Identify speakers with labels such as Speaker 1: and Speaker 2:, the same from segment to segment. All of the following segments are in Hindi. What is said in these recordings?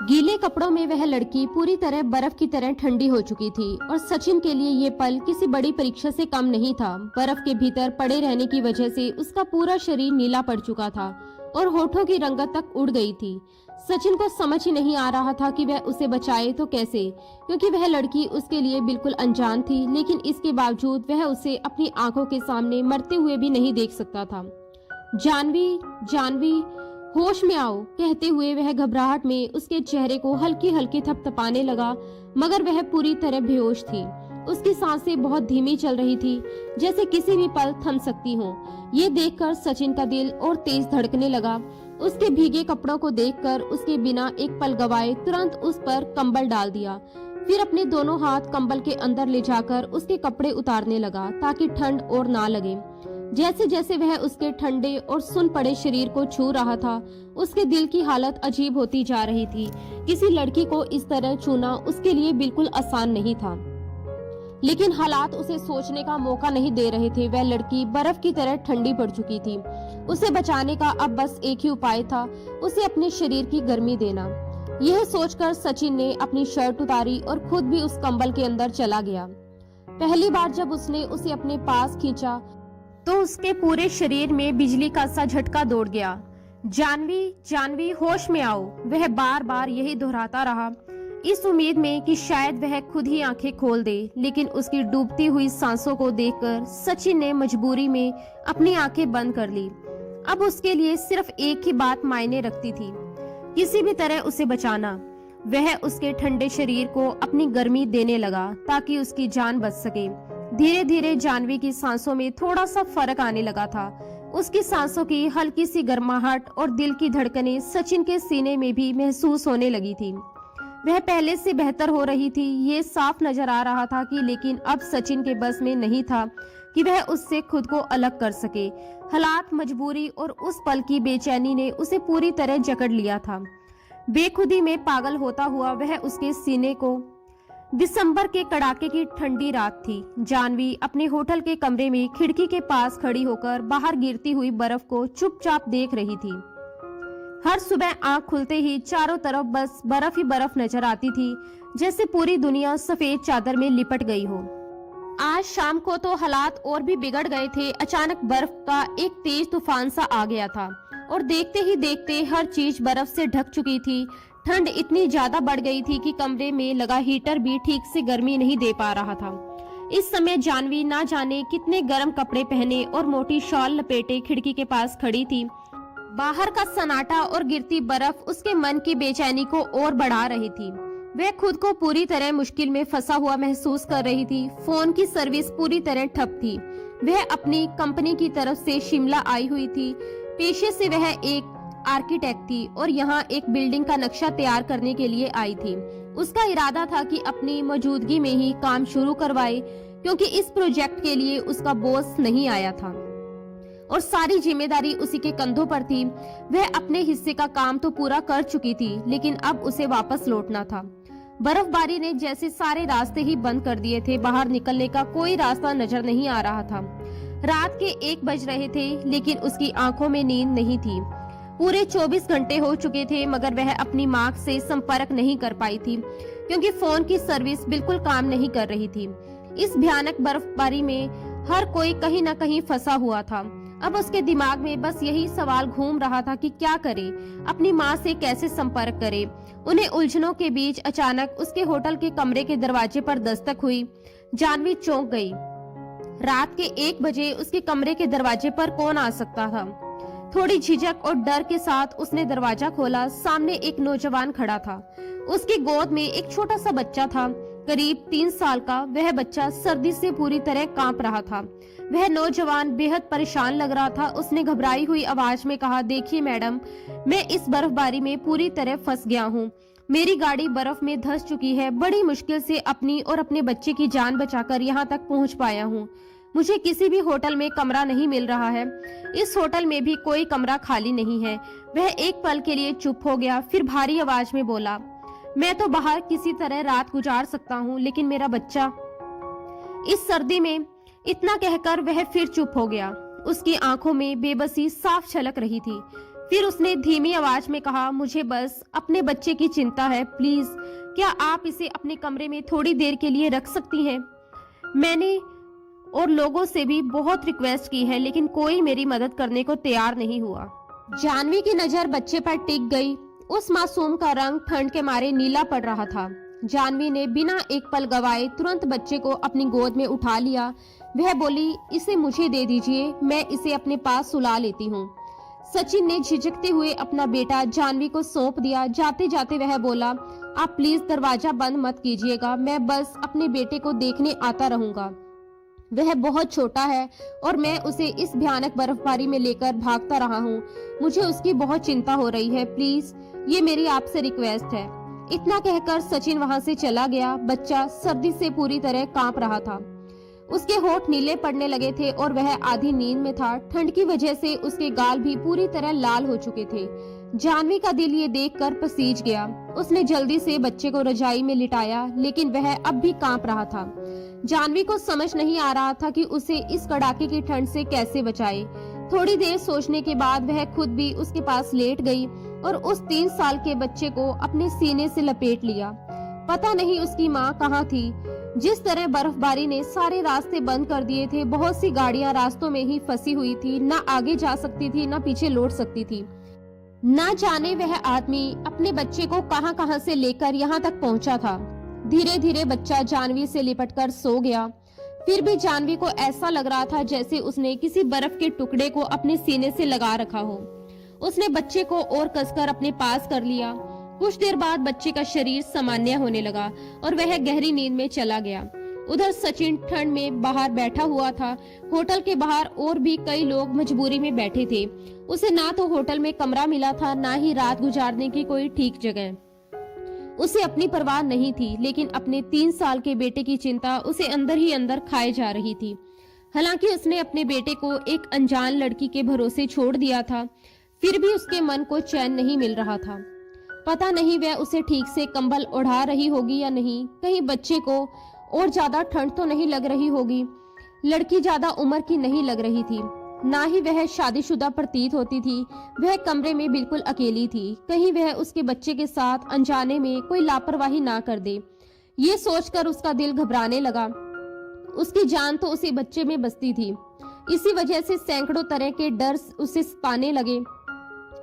Speaker 1: गीले कपड़ों में वह लड़की पूरी तरह बर्फ की तरह ठंडी हो चुकी थी और सचिन के लिए ये पल किसी बड़ी परीक्षा से कम नहीं था। बर्फ के भीतर पड़े रहने की वजह से उसका पूरा शरीर नीला पड़ चुका था और होठों की रंगत तक उड़ गई थी। सचिन को समझ ही नहीं आ रहा था कि वह उसे बचाए तो कैसे, क्योंकि वह लड़की उसके लिए बिल्कुल अनजान थी। लेकिन इसके बावजूद वह उसे अपनी आंखों के सामने मरते हुए भी नहीं देख सकता था। जानवी, जानवी, होश में आओ, कहते हुए वह घबराहट में उसके चेहरे को हल्की हल्की थपथपाने लगा, मगर वह पूरी तरह बेहोश थी। उसकी सांसें बहुत धीमी चल रही थी, जैसे किसी भी पल थम सकती हो। ये देखकर सचिन का दिल और तेज धड़कने लगा। उसके भीगे कपड़ों को देखकर उसके बिना एक पल गवाए तुरंत उस पर कंबल डाल दिया। फिर अपने दोनों हाथ कंबल के अंदर ले जाकर उसके कपड़े उतारने लगा ताकि ठंड और ना लगे। जैसे जैसे वह उसके ठंडे और सुन पड़े शरीर को छू रहा था, उसके दिल की हालत अजीब होती जा रही थी। किसी लड़की को इस तरह छूना उसके लिए बिल्कुल आसान नहीं था, लेकिन हालात उसे सोचने का मौका नहीं दे रहे थे। वह लड़की बर्फ की तरह ठंडी पड़ चुकी थी। उसे बचाने का अब बस एक ही उपाय था, उसे अपने शरीर की गर्मी देना। यह सोचकर सचिन ने अपनी शर्ट उतारी और खुद भी उस कंबल के अंदर चला गया। पहली बार जब उसने उसे अपने पास खींचा तो उसके पूरे शरीर में बिजली का सा झटका दौड़ गया। जानवी, जानवी, होश में आओ, वह बार बार यही दोहराता रहा, इस उम्मीद में कि शायद वह खुद ही आंखें खोल दे। लेकिन उसकी डूबती हुई सांसों को देखकर सचिन ने मजबूरी में अपनी आंखें बंद कर ली। अब उसके लिए सिर्फ एक ही बात मायने रखती थी, किसी भी तरह उसे बचाना। वह उसके ठंडे शरीर को अपनी गर्मी देने लगा ताकि उसकी जान बच सके। धीरे धीरे जानवी की सांसों में थोड़ा सा फर्क आने लगा था। उसकी सांसों की हल्की सी गर्माहट और दिल की धड़कनें सचिन के सीने में भी महसूस होने लगी थी। वह पहले से बेहतर हो रही थी, ये साफ नजर आ रहा था कि लेकिन अब सचिन के बस में नहीं था कि वह उससे खुद को अलग कर सके। हालात, मजबूरी और उस पल की बेचैनी ने उसे पूरी तरह जकड़ लिया था। बेखुदी में पागल होता हुआ वह उसके सीने को दिसंबर के कड़ाके की ठंडी रात थी। जानवी अपने होटल के कमरे में खिड़की के पास खड़ी होकर बाहर गिरती हुई बर्फ को चुपचाप देख रही थी। हर सुबह आंख खुलते ही चारों तरफ बस बर्फ ही बर्फ नजर आती थी, जैसे पूरी दुनिया सफेद चादर में लिपट गई हो। आज शाम को तो हालात और भी बिगड़ गए थे। अचानक बर्फ का एक तेज तूफान सा आ गया था और देखते ही देखते हर चीज बर्फ से ढक चुकी थी। ठंड इतनी ज्यादा बढ़ गई थी कि कमरे में लगा हीटर भी ठीक से गर्मी नहीं दे पा रहा था। इस समय जानवी ना जाने कितने गर्म कपड़े पहने और मोटी शॉल लपेटे खिड़की के पास खड़ी थी। बाहर का सन्नाटा और गिरती बर्फ उसके मन की बेचैनी को और बढ़ा रही थी। वह खुद को पूरी तरह मुश्किल में फंसा हुआ महसूस कर रही थी। फोन की सर्विस पूरी तरह ठप थी। वह अपनी कंपनी की तरफ से शिमला आई हुई थी। पेशे से वह एक आर्किटेक्ट थी और यहाँ एक बिल्डिंग का नक्शा तैयार करने के लिए आई थी। उसका इरादा था कि अपनी मौजूदगी में ही काम शुरू करवाए, क्योंकि इस प्रोजेक्ट के लिए उसका बॉस नहीं आया था और सारी जिम्मेदारी उसी के कंधों पर थी। वह अपने हिस्से का काम तो पूरा कर चुकी थी, लेकिन अब उसे वापस लौटना था। बर्फबारी ने जैसे सारे रास्ते ही बंद कर दिए थे। बाहर निकलने का कोई रास्ता नजर नहीं आ रहा था। रात के 1 बज रहे थे, लेकिन उसकी आंखों में नींद नहीं थी। पूरे 24 घंटे हो चुके थे, मगर वह अपनी माँ से संपर्क नहीं कर पाई थी, क्योंकि फोन की सर्विस बिल्कुल काम नहीं कर रही थी। इस भयानक बर्फबारी में हर कोई कहीं न कहीं फंसा हुआ था। अब उसके दिमाग में बस यही सवाल घूम रहा था कि क्या करे, अपनी माँ से कैसे संपर्क करे। उन्हें उलझनों के बीच अचानक उसके होटल के कमरे के दरवाजे पर दस्तक हुई। जानवी चौंक गई। रात के 1 बजे उसके कमरे के दरवाजे पर कौन आ सकता था? थोड़ी झिझक और डर के साथ उसने दरवाजा खोला। सामने एक नौजवान खड़ा था। उसकी गोद में एक छोटा सा बच्चा था, करीब 3 साल का। वह बच्चा सर्दी से पूरी तरह कांप रहा था। वह नौजवान बेहद परेशान लग रहा था। उसने घबराई हुई आवाज में कहा, देखिए मैडम, मैं इस बर्फबारी में पूरी तरह फंस गया हूँ। मेरी गाड़ी बर्फ में धंस चुकी है। बड़ी मुश्किल से अपनी और अपने बच्चे की जान बचाकर यहाँ तक पहुँच पाया हूँ। मुझे किसी भी होटल में कमरा नहीं मिल रहा है। इस होटल में भी कोई कमरा खाली नहीं है। वह एक पल के लिए चुप हो गया, फिर भारी आवाज में बोला, मैं तो बाहर किसी तरह रात गुजार सकता हूँ, लेकिन मेरा बच्चा। इस सर्दी में इतना कहकर वह फिर चुप हो गया। उसकी आंखों में बेबसी साफ झलक रही थी। फिर उसने धीमी आवाज में कहा, मुझे बस अपने बच्चे की चिंता है, प्लीज क्या आप इसे अपने कमरे में थोड़ी देर के लिए रख सकती हैं? मैंने और लोगों से भी बहुत रिक्वेस्ट की है लेकिन कोई मेरी मदद करने को तैयार नहीं हुआ। जानवी की नजर बच्चे पर टिक गई। उस मासूम का रंग ठंड के मारे नीला पड़ रहा था। जानवी ने बिना एक पल गवाए तुरंत बच्चे को अपनी गोद में उठा लिया। वह बोली, इसे मुझे दे दीजिए, मैं इसे अपने पास सुला लेती हूँ। सचिन ने झिझकते हुए अपना बेटा जानवी को सौंप दिया। जाते जाते वह बोला, आप प्लीज दरवाजा बंद मत कीजिएगा, मैं बस अपने बेटे को देखने आता रहूंगा। वह बहुत छोटा है और मैं उसे इस भयानक बर्फबारी में लेकर भागता रहा हूँ। मुझे उसकी बहुत चिंता हो रही है, प्लीज ये मेरी आपसे रिक्वेस्ट है। इतना कहकर सचिन वहां से चला गया। बच्चा सर्दी से पूरी तरह कांप रहा था। उसके होठ नीले पड़ने लगे थे और वह आधी नींद में था। ठंड की वजह से उसके गाल भी पूरी तरह लाल हो चुके थे। जानवी का दिल ये देखकर पसीज गया। उसने जल्दी से बच्चे को रजाई में लिटाया लेकिन वह अब भी कांप रहा था। जानवी को समझ नहीं आ रहा था कि उसे इस कड़ाके की ठंड से कैसे बचाए। थोड़ी देर सोचने के बाद वह खुद भी उसके पास लेट गई और उस 3 साल के बच्चे को अपने सीने से लपेट लिया। पता नहीं उसकी माँ कहाँ थी। जिस तरह बर्फबारी ने सारे रास्ते बंद कर दिए थे, बहुत सी गाड़ियां रास्तों में ही फंसी हुई थी, न आगे जा सकती थी न पीछे लौट सकती थी। न जाने वह आदमी अपने बच्चे को कहां कहां से लेकर यहां तक पहुंचा था। धीरे धीरे बच्चा जानवी से लिपटकर सो गया। फिर भी जानवी को ऐसा लग रहा था जैसे उसने किसी बर्फ के टुकड़े को अपने सीने से लगा रखा हो। उसने बच्चे को और कसकर अपने पास कर लिया। कुछ देर बाद बच्चे का शरीर सामान्य होने लगा और वह गहरी नींद में चला गया। उधर सचिन ठंड में बाहर बैठा हुआ था। होटल के बाहर और भी कई लोग मजबूरी में बैठे थे। उसे ना तो होटल में कमरा मिला था, ना ही रात गुजारने की कोई ठीक जगह। उसे अपनी परवाह नहीं थी, लेकिन अपने 3 साल के बेटे की चिंता उसे अंदर ही अंदर खाए जा रही थी। हालांकि उसने अपने बेटे को एक अनजान लड़की के भरोसे छोड़ दिया था, फिर भी उसके मन को चैन नहीं मिल रहा था। पता नहीं वह उसे ठीक से कंबल ओढ़ा रही होगी या नहीं, कहीं बच्चे को और ज्यादा ठंड तो नहीं लग रही होगी। लड़की ज्यादा उम्र की नहीं लग रही थी, ना ही वह शादीशुदा प्रतीत होती थी। वह कमरे में बिल्कुल अकेली थी। कहीं वह उसके बच्चे के साथ अनजाने में कोई लापरवाही ना कर दे। ये सोचकर उसका दिल घबराने लगा। उसकी जान तो उसी बच्चे में बसती थी। इसी वजह से सैकड़ों तरह के डर उसे सताने लगे।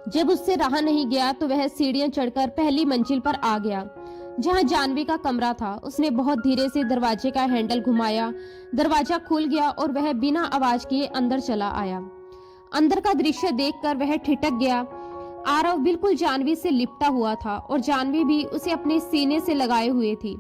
Speaker 1: जब उससे रहा नहीं गया तो वह सीढ़ियां चढ़कर पहली मंजिल पर आ गया, जहां जानवी का कमरा था। उसने बहुत धीरे से दरवाजे का हैंडल घुमाया। दरवाजा खुल गया और वह बिना आवाज किए अंदर चला आया। अंदर का दृश्य देखकर वह ठिठक गया। आरव बिल्कुल जानवी से लिपटा हुआ था और जानवी भी उसे अपने सीने से लगाए हुए थी।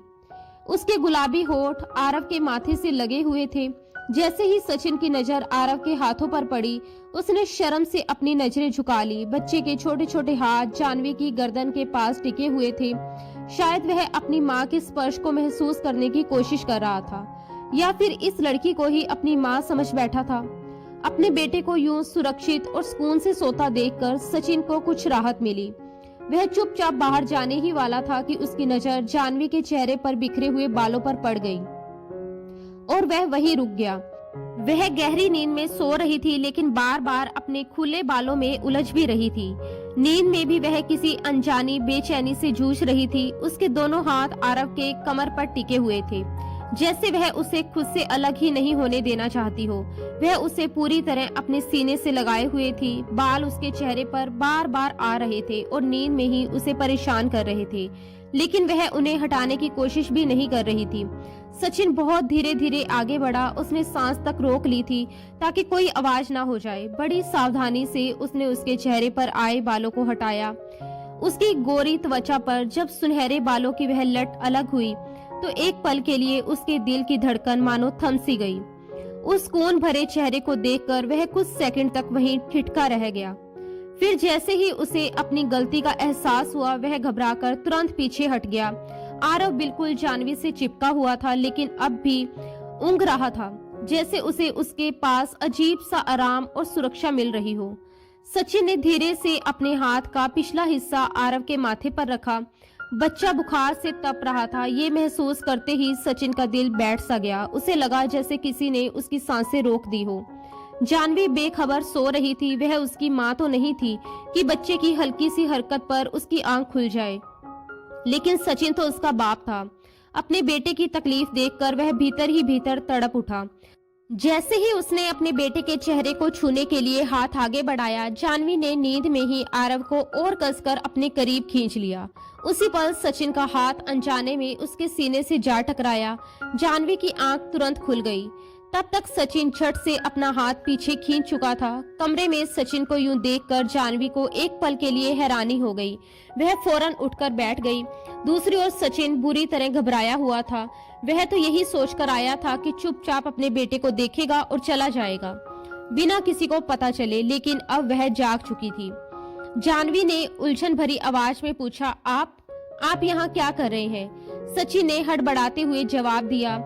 Speaker 1: उसके गुलाबी होठ आरव के माथे से लगे हुए थे। जैसे ही सचिन की नजर आरव के हाथों पर पड़ी, उसने शर्म से अपनी नजरें झुका ली। बच्चे के छोटे छोटे हाथ जानवी की गर्दन के पास टिके हुए थे। शायद वह अपनी माँ के स्पर्श को महसूस करने की कोशिश कर रहा था, या फिर इस लड़की को ही अपनी माँ समझ बैठा था। अपने बेटे को यूं सुरक्षित और सुकून से सोता देखकर सचिन को कुछ राहत मिली। वह चुपचाप बाहर जाने ही वाला था कि उसकी नजर जानवी के चेहरे पर बिखरे हुए बालों पर पड़ गई और वह वहीं रुक गया। वह गहरी नींद में सो रही थी, लेकिन बार बार अपने खुले बालों में उलझ भी रही थी। नींद में भी वह किसी अनजानी बेचैनी से जूझ रही थी। उसके दोनों हाथ आरव के कमर पर टिके हुए थे, जैसे वह उसे खुद से अलग ही नहीं होने देना चाहती हो। वह उसे पूरी तरह अपने सीने से लगाए हुए थी। बाल उसके चेहरे पर बार बार आ रहे थे और नींद में ही उसे परेशान कर रहे थे, लेकिन वह उन्हें हटाने की कोशिश भी नहीं कर रही थी। सचिन बहुत धीरे धीरे आगे बढ़ा। उसने सांस तक रोक ली थी ताकि कोई आवाज ना हो जाए। बड़ी सावधानी से उसने उसके चेहरे पर आए बालों को हटाया। उसकी गोरी त्वचा पर जब सुनहरे बालों की वह लट अलग हुई तो एक पल के लिए उसके दिल की धड़कन मानो थम सी गई। उस खून भरे चेहरे को देखकर वह कुछ सेकंड तक वहीं ठिठका रह गया। फिर जैसे ही उसे अपनी गलती का एहसास हुआ, वह घबराकर तुरंत पीछे हट गया। आरव बिल्कुल जानवी से चिपका हुआ था, लेकिन अब भी ऊँघ रहा था, जैसे उसे उसके पास अजीब सा आराम और सुरक्षा मिल रही हो। सचिन ने धीरे से अपने हाथ का पिछला हिस्सा आरव के माथे पर रखा। बच्चा बुखार से तप रहा था। ये महसूस करते ही सचिन का दिल बैठ सा गया। उसे लगा जैसे किसी ने उसकी सांसें रोक दी हो। जानवी बेखबर सो रही थी। वह उसकी माँ तो नहीं थी कि बच्चे की हल्की सी हरकत पर उसकी आंख खुल जाए, लेकिन सचिन तो उसका बाप था। अपने बेटे की तकलीफ देखकर वह भीतर ही भीतर तड़प उठा। जैसे ही उसने अपने बेटे के चेहरे को छूने के लिए हाथ आगे बढ़ाया, जानवी ने नींद में ही आरव को और कसकर अपने करीब खींच लिया। उसी पल सचिन का हाथ अनजाने में उसके सीने से जा टकराया। जानवी की आंख तुरंत खुल गई। तब तक सचिन झट से अपना हाथ पीछे खींच चुका था। कमरे में सचिन को यूं देखकर जानवी को एक पल के लिए हैरानी हो गई। वह फौरन उठकर बैठ गई। दूसरी ओर सचिन बुरी तरह घबराया हुआ था। वह तो यही सोचकर आया था कि चुपचाप अपने बेटे को देखेगा और चला जाएगा, बिना किसी को पता चले, लेकिन अब वह जाग चुकी थी। जानवी ने उलझन भरी आवाज में पूछा, आप यहाँ क्या कर रहे हैं? सचिन ने हड़बड़ाते हुए जवाब दिया,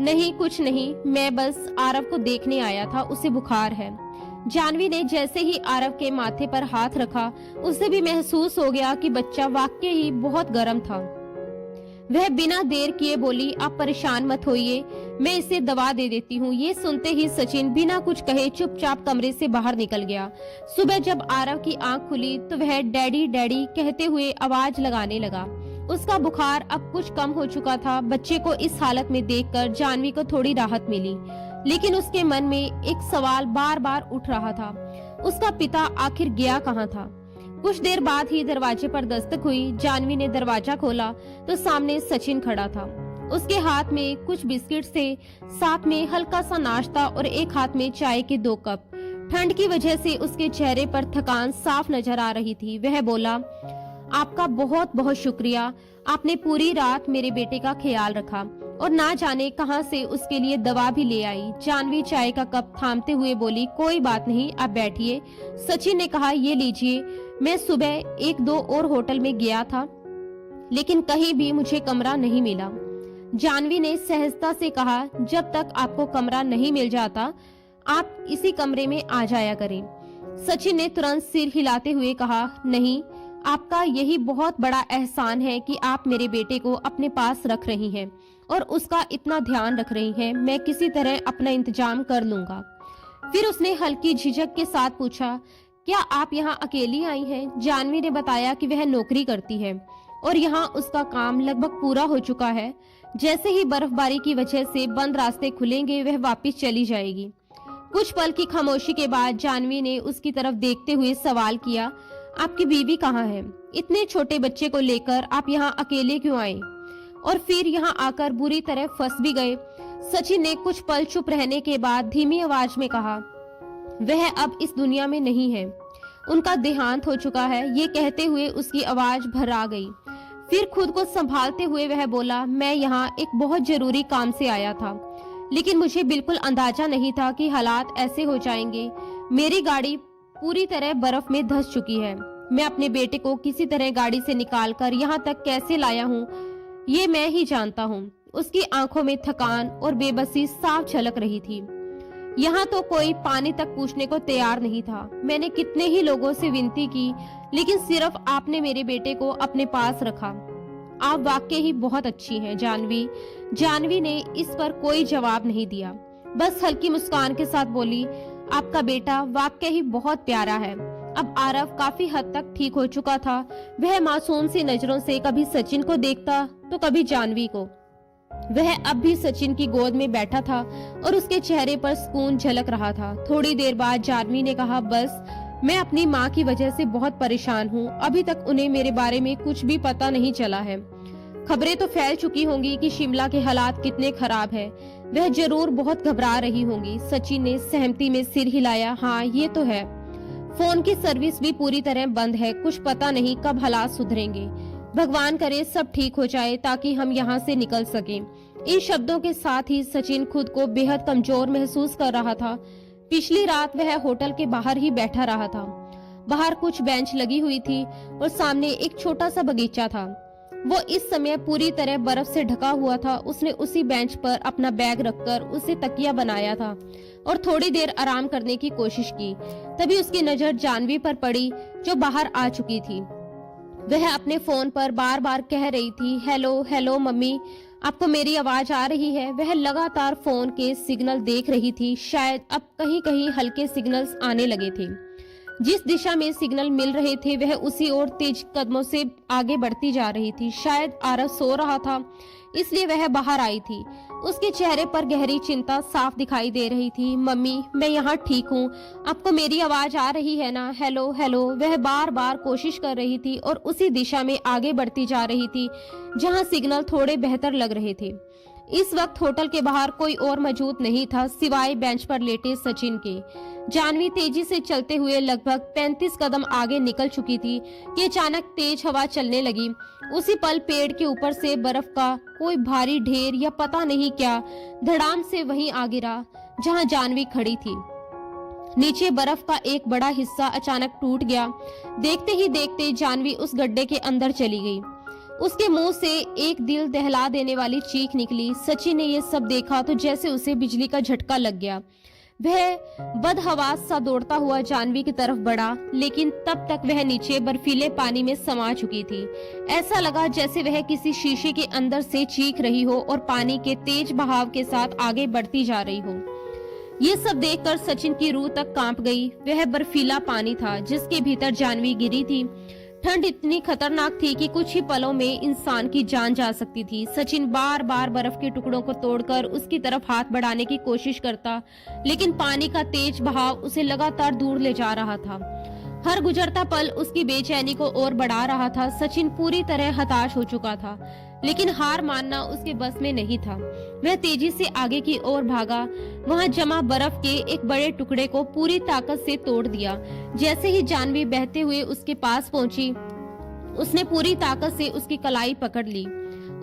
Speaker 1: नहीं कुछ नहीं, मैं बस आरव को देखने आया था, उसे बुखार है। जानवी ने जैसे ही आरव के माथे पर हाथ रखा, उसे भी महसूस हो गया कि बच्चा वाकई ही बहुत गर्म था। वह बिना देर किए बोली, आप परेशान मत होइए, मैं इसे दवा दे देती हूँ। ये सुनते ही सचिन बिना कुछ कहे चुपचाप कमरे से बाहर निकल गया। सुबह जब आरव की आंख खुली तो वह डैडी डैडी कहते हुए आवाज लगाने लगा। उसका बुखार अब कुछ कम हो चुका था। बच्चे को इस हालत में देखकर जानवी को थोड़ी राहत मिली, लेकिन उसके मन में एक सवाल बार बार उठ रहा था, उसका पिता आखिर गया कहाँ था? कुछ देर बाद ही दरवाजे पर दस्तक हुई। जानवी ने दरवाजा खोला तो सामने सचिन खड़ा था। उसके हाथ में कुछ बिस्किट से, साथ में हल्का सा नाश्ता और एक हाथ में चाय के 2 कप। ठंड की वजह से उसके चेहरे पर थकान साफ नजर आ रही थी। वह बोला, आपका बहुत बहुत शुक्रिया, आपने पूरी रात मेरे बेटे का ख्याल रखा और ना जाने कहां से उसके लिए दवा भी ले आई। जानवी चाय का कप थामते हुए बोली, कोई बात नहीं, आप बैठिए। सचिन ने कहा, ये लीजिए, मैं सुबह 1-2 और होटल में गया था, लेकिन कहीं भी मुझे कमरा नहीं मिला। जानवी ने सहजता से कहा, जब तक आपको कमरा नहीं मिल जाता, आप इसी कमरे में आ जाया करें। सचिन ने तुरंत सिर हिलाते हुए कहा, नहीं, आपका यही बहुत बड़ा एहसान है कि आप मेरे बेटे को अपने पास रख रही हैं और उसका इतना ध्यान रख रही हैं। मैं किसी तरह अपना इंतजाम कर लूंगा। फिर उसने हल्की झिझक के साथ पूछा, क्या आप यहाँ अकेली आई हैं? जानवी ने बताया कि वह नौकरी करती है और यहाँ उसका काम लगभग पूरा हो चुका है। जैसे ही बर्फबारी की वजह से बंद रास्ते खुलेंगे, वह वापस चली जाएगी। कुछ पल की खामोशी के बाद जानवी ने उसकी तरफ देखते हुए सवाल किया, आपकी बीवी कहाँ है? इतने छोटे बच्चे को लेकर आप यहाँ अकेले क्यों आए और फिर यहाँ आकर बुरी तरह फंस भी गए? सचिन ने कुछ पल चुप रहने के बाद धीमी आवाज में कहा, वह अब इस दुनिया में नहीं है, उनका देहांत हो चुका है। ये कहते हुए उसकी आवाज भर्रा गई। फिर खुद को संभालते हुए वह बोला, मैं यहाँ एक बहुत जरूरी काम से आया था, लेकिन मुझे बिल्कुल अंदाजा नहीं था कि हालात ऐसे हो जाएंगे। मेरी गाड़ी पूरी तरह बर्फ में धंस चुकी है। मैं अपने बेटे को किसी तरह गाड़ी से निकालकर यहाँ तक कैसे लाया हूँ, ये मैं ही जानता हूँ। उसकी आंखों में थकान और बेबसी साफ झलक रही थी। यहाँ तो कोई पानी तक पूछने को तैयार नहीं था। मैंने कितने ही लोगों से विनती की, लेकिन सिर्फ आपने मेरे बेटे को अपने पास रखा। आप वाकई ही बहुत अच्छी हैं, जानवी। जानवी ने इस पर कोई जवाब नहीं दिया, बस हल्की मुस्कान के साथ बोली, आपका बेटा वाकई ही बहुत प्यारा है। अब आरव काफी हद तक ठीक हो चुका था। वह मासूम सी नजरों से कभी सचिन को देखता तो कभी जानवी को। वह अब भी सचिन की गोद में बैठा था और उसके चेहरे पर सुकून झलक रहा था। थोड़ी देर बाद जानवी ने कहा, बस मैं अपनी माँ की वजह से बहुत परेशान हूँ। अभी तक उन्हें मेरे बारे में कुछ भी पता नहीं चला है। खबरें तो फैल चुकी होंगी कि शिमला के हालात कितने खराब है। वह जरूर बहुत घबरा रही होंगी। सचिन ने सहमति में सिर हिलाया, हाँ ये तो है। फोन की सर्विस भी पूरी तरह बंद है। कुछ पता नहीं कब हालात सुधरेंगे। भगवान करे सब ठीक हो जाए ताकि हम यहाँ से निकल सकें। इन शब्दों के साथ ही सचिन खुद को बेहद कमजोर महसूस कर रहा था। पिछली रात वह होटल के बाहर ही बैठा रहा था। बाहर कुछ बेंच लगी हुई थी और सामने एक छोटा सा बगीचा था। वो इस समय पूरी तरह बर्फ से ढका हुआ था। उसने उसी बेंच पर अपना बैग रखकर उसे तकिया बनाया था और थोड़ी देर आराम करने की कोशिश की। तभी उसकी नजर जानवी पर पड़ी, जो बाहर आ चुकी थी। वह अपने फोन पर बार बार कह रही थी, हेलो हेलो मम्मी, आपको मेरी आवाज आ रही है। वह लगातार फोन के सिग्नल देख रही थी। शायद अब कहीं कहीं हल्के सिग्नल्स आने लगे थे। जिस दिशा में सिग्नल मिल रहे थे वह उसी ओर तेज कदमों से आगे बढ़ती जा रही थी। शायद आरव सो रहा था, इसलिए वह बाहर आई थी। उसके चेहरे पर गहरी चिंता साफ दिखाई दे रही थी। मम्मी, मैं यहाँ ठीक हूँ, आपको मेरी आवाज आ रही है ना? Hello hello. वह बार बार कोशिश कर रही थी और उसी दिशा में आगे बढ़ती जा रही थी जहाँ सिग्नल थोड़े बेहतर लग रहे थे। इस वक्त होटल के बाहर कोई और मौजूद नहीं था सिवाय बेंच पर लेटे सचिन के। जानवी तेजी से चलते हुए लगभग 35 कदम आगे निकल चुकी थी कि अचानक तेज हवा चलने लगी। उसी पल पेड़ के ऊपर से बर्फ का कोई भारी ढेर या पता नहीं क्या धड़ाम से वहीं आ गिरा जहां जानवी खड़ी थी। नीचे बर्फ का एक बड़ा हिस्सा अचानक टूट गया। देखते ही देखते जानवी उस गड्ढे के अंदर चली गई। उसके मुंह से एक दिल दहला देने वाली चीख निकली। सचिन ने ये सब देखा तो जैसे उसे बिजली का झटका लग गया। वह बदहवास सा दौड़ता हुआ जानवी की तरफ बढ़ा, लेकिन तब तक वह नीचे बर्फीले पानी में समा चुकी थी। ऐसा लगा जैसे वह किसी शीशे के अंदर से चीख रही हो और पानी के तेज बहाव के साथ आगे बढ़ती जा रही हो। ये सब देखकर सचिन की रूह तक कांप गई। वह बर्फीला पानी था जिसके भीतर जानवी गिरी थी। ठंड इतनी खतरनाक थी कि कुछ ही पलों में इंसान की जान जा सकती थी। सचिन बार बार बर्फ के टुकड़ों को तोड़कर उसकी तरफ हाथ बढ़ाने की कोशिश करता, लेकिन पानी का तेज बहाव उसे लगातार दूर ले जा रहा था। हर गुजरता पल उसकी बेचैनी को और बढ़ा रहा था। सचिन पूरी तरह हताश हो चुका था, लेकिन हार मानना उसके बस में नहीं था। वह तेजी से आगे की ओर भागा। वहां जमा बर्फ के एक बड़े टुकड़े को पूरी ताकत से तोड़ दिया। जैसे ही जानवी बहते हुए उसके पास पहुंची, उसने पूरी ताकत से उसकी कलाई पकड़ ली।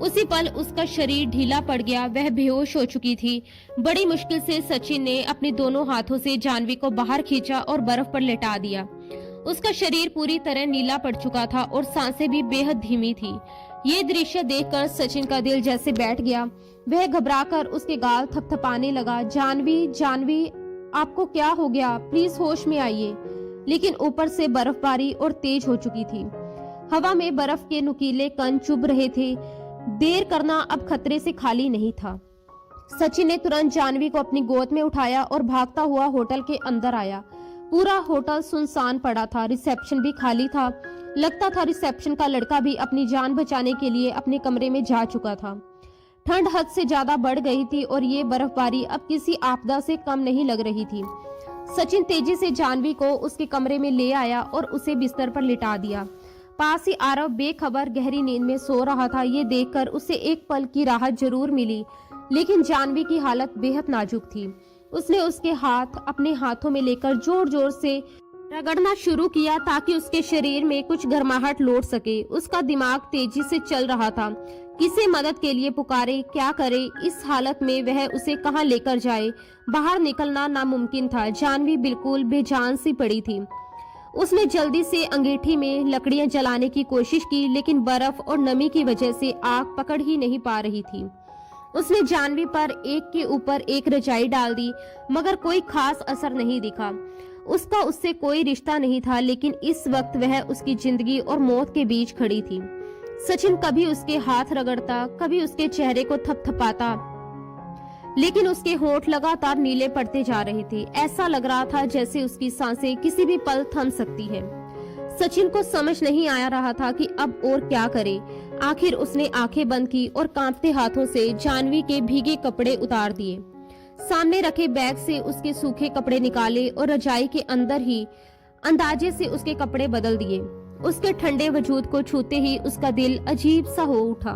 Speaker 1: उसी पल उसका शरीर ढीला पड़ गया। वह बेहोश हो चुकी थी। बड़ी मुश्किल से सचिन ने अपने दोनों हाथों से जानवी को बाहर खींचा और बर्फ पर लेटा दिया। उसका शरीर पूरी तरह नीला पड़ चुका था और सांसें भी बेहद धीमी थी। ये दृश्य देखकर सचिन का दिल जैसे बैठ गया। वह घबराकर उसके गाल थपथपाने लगा। जानवी, जानवी, आपको क्या हो गया? प्लीज होश में आइए। लेकिन ऊपर से बर्फबारी और तेज हो चुकी थी। हवा में बर्फ के नुकीले कण चुभ रहे थे। देर करना अब खतरे से खाली नहीं था। सचिन ने तुरंत जानवी को अपनी गोद में उठाया और भागता हुआ होटल के अंदर आया। पूरा होटल सुनसान पड़ा था। रिसेप्शन भी खाली था। लगता था रिसेप्शन का लड़का भी अपनी जान बचाने के लिए अपने कमरे में जा चुका था। ठंड हद से ज्यादा बढ़ गई थी और ये बर्फबारी अब किसी आपदा से कम नहीं लग रही थी। सचिन तेजी से जानवी को उसके कमरे में ले आया और उसे बिस्तर पर लिटा दिया। पास ही आरव बेखबर गहरी नींद में सो रहा था। ये देखकर उसे एक पल की राहत जरूर मिली, लेकिन जानवी की हालत बेहद नाजुक थी। उसने उसके हाथ अपने हाथों में लेकर जोर जोर से रगड़ना शुरू किया ताकि उसके शरीर में कुछ गर्माहट लौट सके। उसका दिमाग तेजी से चल रहा था। किसे मदद के लिए पुकारे, क्या करे? इस हालत में वह उसे कहां लेकर जाए? बाहर निकलना नामुमकिन था। जानवी बिल्कुल बेजान सी पड़ी थी। उसने जल्दी से अंगीठी में लकड़ियां जलाने की कोशिश की, लेकिन बर्फ और नमी की वजह से आग पकड़ ही नहीं पा रही थी। उसने जानवी पर एक के ऊपर एक रजाई डाल दी, मगर कोई खास असर नहीं दिखा। उसका उससे कोई रिश्ता नहीं था, लेकिन इस वक्त वह उसकी जिंदगी और मौत के बीच खड़ी थी। सचिन कभी उसके हाथ रगड़ता, कभी उसके चेहरे को थपथपाता, लेकिन उसके होंठ लगातार नीले पड़ते जा रहे थे। ऐसा लग रहा था जैसे उसकी सांसें किसी भी पल थम सकती है। सचिन को समझ नहीं आ रहा था कि अब और क्या करे। आखिर उसने आंखें बंद की और कांपते हाथों से जानवी के भीगे कपड़े उतार दिए। सामने रखे बैग से उसके सूखे कपड़े निकाले और रजाई के अंदर ही अंदाजे से उसके कपड़े बदल दिए। उसके ठंडे वजूद को छूते ही उसका दिल अजीब सा हो उठा।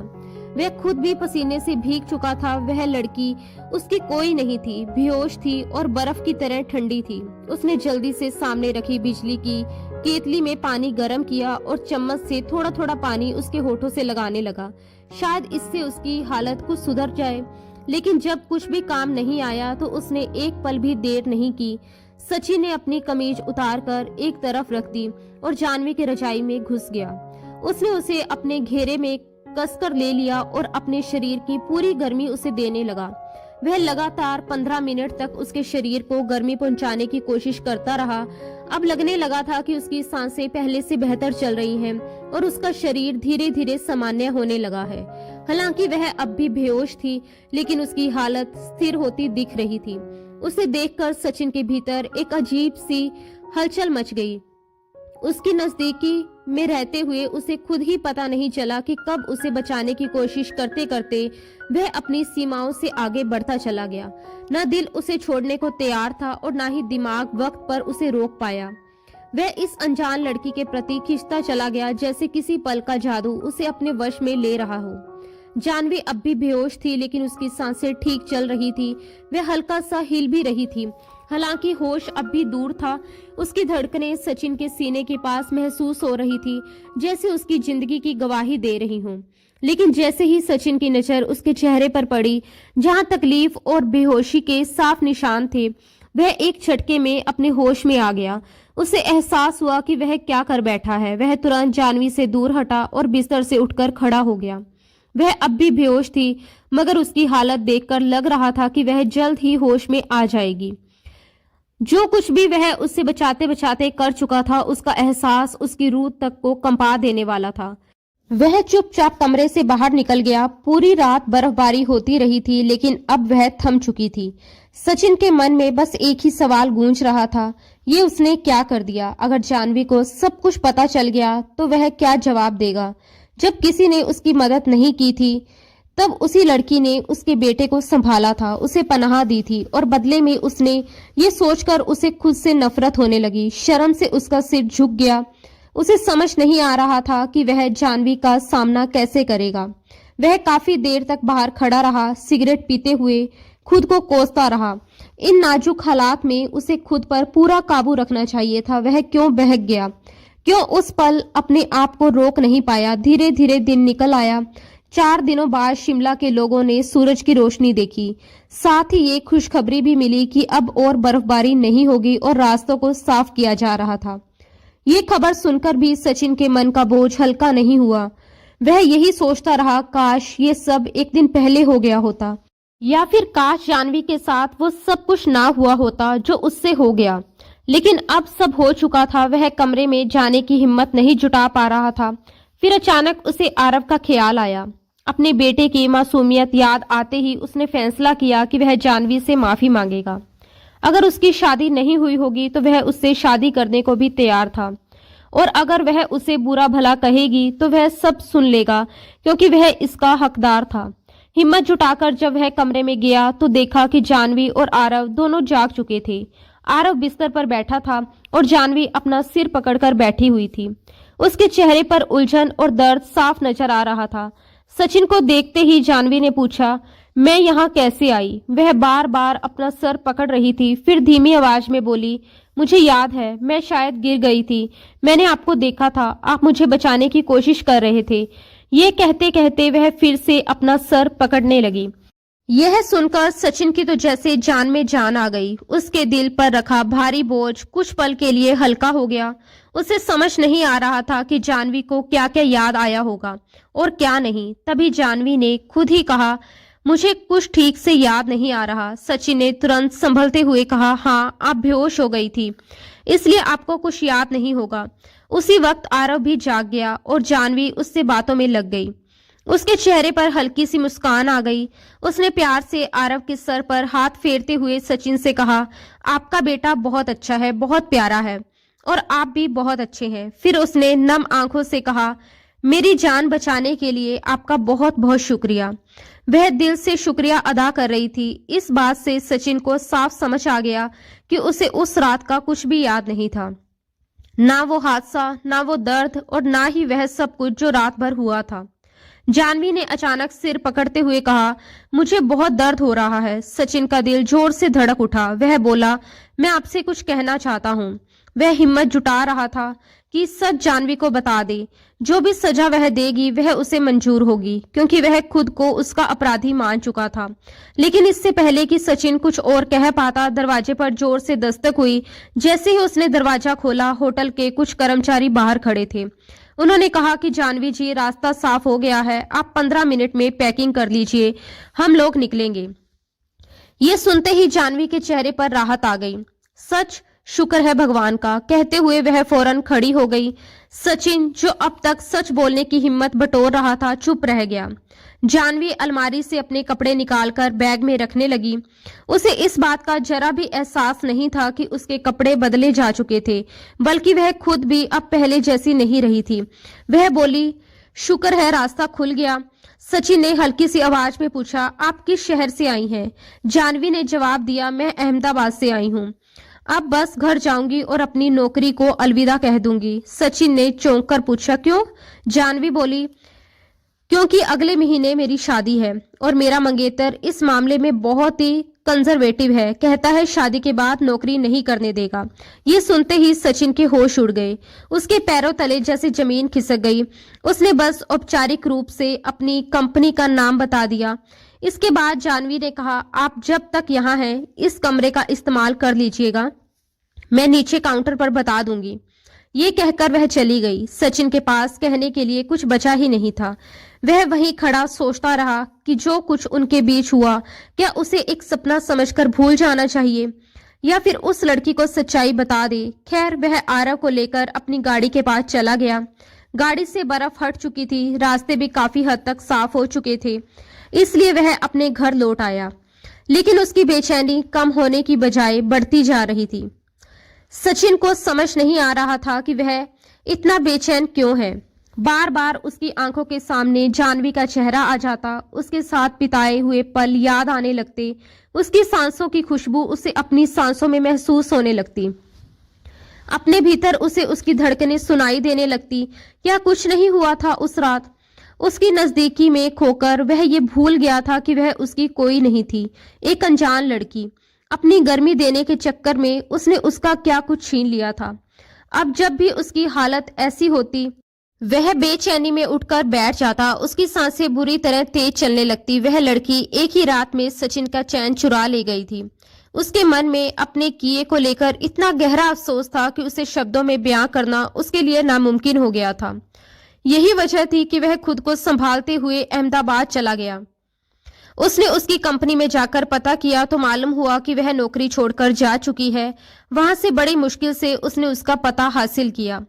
Speaker 1: वह खुद भी पसीने से भीग चुका था। वह लड़की उसकी कोई नहीं थी, बेहोश थी और बर्फ की तरह ठंडी थी। उसने जल्दी से सामने रखी बिजली की केतली में पानी गर्म किया और चम्मच से थोड़ा थोड़ा पानी उसके होठों से लगाने लगा। शायद इससे उसकी हालत कुछ सुधर जाए, लेकिन जब कुछ भी काम नहीं आया तो उसने एक पल भी देर नहीं की। सचिन ने अपनी कमीज उतारकर एक तरफ रख दी और जानवी के रजाई में घुस गया। उसने उसे अपने घेरे में कसकर ले लिया और अपने शरीर की पूरी गर्मी उसे देने लगा। वह लगातार 15 मिनट तक उसके शरीर को गर्मी पहुंचाने की कोशिश करता रहा। अब लगने लगा था कि उसकी सांसें पहले से बेहतर चल रही हैं और उसका शरीर धीरे धीरे सामान्य होने लगा है। हालांकि वह अब भी बेहोश थी, लेकिन उसकी हालत स्थिर होती दिख रही थी। उसे देखकर सचिन के भीतर एक अजीब सी हलचल मच गई। उसकी नजदीकी में रहते हुए उसे खुद ही पता नहीं चला कि कब उसे बचाने की कोशिश करते करते वह अपनी सीमाओं से आगे बढ़ता चला गया। न दिल उसे छोड़ने को तैयार था और न ही दिमाग वक्त पर उसे रोक पाया। वह इस अनजान लड़की के प्रति खिंचता चला गया, जैसे किसी पल का जादू उसे अपने वश में ले रहा हो। जानवी अब भी बेहोश थी, लेकिन उसकी सांसें ठीक चल रही थी। वह हल्का सा हिल भी रही थी। हालांकि होश अब भी दूर था। उसकी धड़कनें सचिन के सीने के पास महसूस हो रही थी, जैसे उसकी जिंदगी की गवाही दे रही हों। लेकिन जैसे ही सचिन की नजर उसके चेहरे पर पड़ी, जहां तकलीफ और बेहोशी के साफ निशान थे, वह एक झटके में अपने होश में आ गया। उसे एहसास हुआ कि वह क्या कर बैठा है। वह तुरंत जानवी से दूर हटा और बिस्तर से उठकर खड़ा हो गया। वह अब भी बेहोश थी, मगर उसकी हालत देखकर लग रहा था कि वह जल्द ही होश में आ जाएगी। जो कुछ भी वह उससे बचाते बचाते कर चुका था, उसका एहसास उसकी रूह तक को कंपा देने वाला था। वह चुपचाप कमरे से बाहर निकल गया। पूरी रात बर्फबारी होती रही थी, लेकिन अब वह थम चुकी थी। सचिन के मन में बस एक ही सवाल गूंज रहा था, ये उसने क्या कर दिया? अगर जानवी को सब कुछ पता चल गया तो वह क्या जवाब देगा? जब किसी ने उसकी मदद नहीं की थी, तब उसी लड़की ने उसके बेटे को संभाला था, उसे पनाह दी थी, और बदले में उसने ये सोचकर उसे खुद से नफरत होने लगी। शर्म से उसका सिर झुक गया। उसे समझ नहीं आ रहा था कि वह जानवी का सामना कैसे करेगा। वह काफी देर तक बाहर खड़ा रहा, सिगरेट पीते हुए खुद को कोसता रहा। इन नाजुक हालात में उसे खुद पर पूरा काबू रखना चाहिए था। वह क्यों बहक गया? क्यों उस पल अपने आप को रोक नहीं पाया? धीरे धीरे दिन निकल आया। 4 दिनों बाद शिमला के लोगों ने सूरज की रोशनी देखी। साथ ही ये खुशखबरी भी मिली कि अब और बर्फबारी नहीं होगी और रास्तों को साफ किया जा रहा था। ये खबर सुनकर भी सचिन के मन का बोझ हल्का नहीं हुआ। वह यही सोचता रहा, काश ये सब एक दिन पहले हो गया होता, या फिर काश जानवी के साथ वो सब कुछ ना हुआ होता जो उससे हो गया। लेकिन अब सब हो चुका था। वह कमरे में जाने की हिम्मत नहीं जुटा पा रहा था। फिर अचानक उसे आरव का ख्याल आया। अपने बेटे की मासूमियत याद आते ही उसने फैसला किया कि वह जानवी से माफी मांगेगा। अगर उसकी शादी नहीं हुई होगी तो वह उससे शादी करने को भी तैयार था, और अगर वह उसे बुरा भला कहेगी तो वह सब सुन लेगा, क्योंकि वह इसका हकदार था। हिम्मत जुटाकर जब वह कमरे में गया तो देखा कि जानवी और आरव दोनों जाग चुके थे। आरव बिस्तर पर बैठा था और जानवी अपना सिर पकड़कर बैठी हुई थी। उसके चेहरे पर उलझन और दर्द साफ नजर आ रहा था। सचिन को देखते ही जानवी ने पूछा, मैं यहाँ कैसे आई? वह बार बार अपना सर पकड़ रही थी। फिर धीमी आवाज में बोली, मुझे याद है, मैं शायद गिर गई थी। मैंने आपको देखा था, आप मुझे बचाने की कोशिश कर रहे थे। ये कहते कहते वह फिर से अपना सर पकड़ने लगी। यह सुनकर सचिन की तो जैसे जान में जान आ गई। उसके दिल पर रखा भारी बोझ कुछ पल के लिए हल्का हो गया। उसे समझ नहीं आ रहा था कि जानवी को क्या क्या याद आया होगा और क्या नहीं। तभी जानवी ने खुद ही कहा, मुझे कुछ ठीक से याद नहीं आ रहा। सचिन ने तुरंत संभलते हुए कहा, हाँ, आप बेहोश हो गई थी, इसलिए आपको कुछ याद नहीं होगा। उसी वक्त आरव भी जाग गया और जानवी उससे बातों में लग गई। उसके चेहरे पर हल्की सी मुस्कान आ गई। उसने प्यार से आरव के सर पर हाथ फेरते हुए सचिन से कहा, आपका बेटा बहुत अच्छा है, बहुत प्यारा है, और आप भी बहुत अच्छे हैं। फिर उसने नम आंखों से कहा, मेरी जान बचाने के लिए आपका बहुत बहुत शुक्रिया। वह दिल से शुक्रिया अदा कर रही थी। इस बात से सचिन को साफ समझ आ गया कि उसे उस रात का कुछ भी याद नहीं था, ना वो हादसा, ना वो दर्द, और ना ही वह सब कुछ जो रात भर हुआ था। जानवी ने अचानक सिर पकड़ते हुए कहा, मुझे बहुत दर्द हो रहा है। सचिन का दिल जोर से धड़क उठा। वह बोला, मैं आपसे कुछ कहना चाहता हूँ। वह हिम्मत जुटा रहा था कि सच जानवी को बता दे। जो भी सजा वह देगी वह उसे मंजूर होगी, क्योंकि वह खुद को उसका अपराधी मान चुका था। लेकिन इससे पहले कि सचिन कुछ और कह पाता, दरवाजे पर जोर से दस्तक हुई। जैसे ही उसने दरवाजा खोला, होटल के कुछ कर्मचारी बाहर खड़े थे। उन्होंने कहा कि जानवी जी, रास्ता साफ हो गया है, आप 15 मिनट में पैकिंग कर लीजिए, हम लोग निकलेंगे। ये सुनते ही जानवी के चेहरे पर राहत आ गई। सच, शुक्र है भगवान का, कहते हुए वह फौरन खड़ी हो गई। सचिन, जो अब तक सच बोलने की हिम्मत बटोर रहा था, चुप रह गया। जानवी अलमारी से अपने कपड़े निकालकर बैग में रखने लगी। उसे इस बात का जरा भी एहसास नहीं था कि उसके कपड़े बदले जा चुके थे, बल्कि वह खुद भी अब पहले जैसी नहीं रही थी। वह बोली, शुक्र है रास्ता खुल गया। सचिन ने हल्की सी आवाज में पूछा, आप किस शहर से आई हैं? जानवी ने जवाब दिया, मैं अहमदाबाद से आई हूँ। अब बस घर जाऊंगी और अपनी नौकरी को अलविदा कह दूंगी। सचिन ने चौंक कर पूछा, क्यों? जानवी बोली, क्योंकि अगले महीने मेरी शादी है और मेरा मंगेतर इस मामले में बहुत ही कंजर्वेटिव है। कहता है शादी के बाद नौकरी नहीं करने देगा। ये सुनते ही सचिन के होश उड़ गए। उसके पैरों तले जैसे जमीन खिसक गई। उसने बस औपचारिक रूप से अपनी कंपनी का नाम बता दिया। इसके बाद जानवी ने कहा, आप जब तक यहाँ हैं इस कमरे का इस्तेमाल कर लीजिएगा, मैं नीचे काउंटर पर बता दूंगी। ये कहकर वह चली गई। सचिन के पास कहने के लिए कुछ बचा ही नहीं था। वह वहीं खड़ा सोचता रहा कि जो कुछ उनके बीच हुआ, क्या उसे एक सपना समझकर भूल जाना चाहिए या फिर उस लड़की को सच्चाई बता दे। खैर, वह आरव को लेकर अपनी गाड़ी के पास चला गया। गाड़ी से बर्फ हट चुकी थी, रास्ते भी काफी हद तक साफ हो चुके थे, इसलिए वह अपने घर लौट आया। लेकिन उसकी बेचैनी कम होने की बजाय बढ़ती जा रही थी। सचिन को समझ नहीं आ रहा था कि वह इतना बेचैन क्यों है। बार बार उसकी आंखों के सामने जानवी का चेहरा आ जाता, उसके साथ बिताए हुए पल याद आने लगते, उसकी सांसों की खुशबू उसे अपनी सांसों में महसूस होने लगती, अपने भीतर उसे उसकी धड़कनें सुनाई देने लगती। क्या कुछ नहीं हुआ था उस रात? उसकी नजदीकी में खोकर वह ये भूल गया था कि वह उसकी कोई नहीं थी, एक अनजान लड़की। अपनी गर्मी देने के चक्कर में उसने उसका क्या कुछ छीन लिया था। अब जब भी उसकी हालत ऐसी होती, वह बेचैनी में उठकर बैठ जाता, उसकी सांसें बुरी तरह तेज चलने लगती। वह लड़की एक ही रात में सचिन का चैन चुरा ले गई थी। उसके मन में अपने किए को लेकर इतना गहरा अफसोस था कि उसे शब्दों में बयां करना उसके लिए नामुमकिन हो गया था। यही वजह थी कि वह खुद को संभालते हुए अहमदाबाद चला गया। उसने उसकी कंपनी में जाकर पता किया तो मालूम हुआ कि वह नौकरी छोड़कर जा चुकी है। वहां से बड़ी मुश्किल से उसने उसका पता हासिल किया।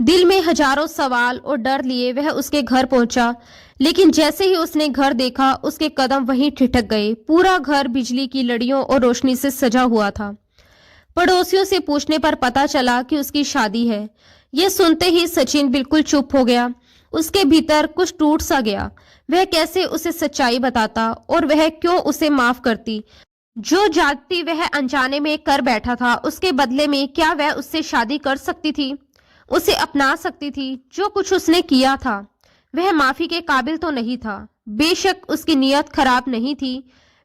Speaker 1: दिल में हजारों सवाल और डर लिए वह उसके घर पहुंचा, लेकिन जैसे ही उसने घर देखा उसके कदम वहीं ठिठक गए। पूरा घर बिजली की लड़ियों और रोशनी से सजा हुआ था। पड़ोसियों से पूछने पर पता चला कि उसकी शादी है। यह सुनते ही सचिन बिल्कुल चुप हो गया। उसके भीतर कुछ टूट सा गया। वह कैसे उसे सच्चाई बताता और वह क्यों उसे माफ करती? जो जाति वह अनजाने में कर बैठा था, उसके बदले में क्या वह उससे शादी कर सकती थी, उसे अपना सकती थी? जो कुछ उसने किया था वह माफी के काबिल तो नहीं था। बेशक उसकी नीयत खराब नहीं थी,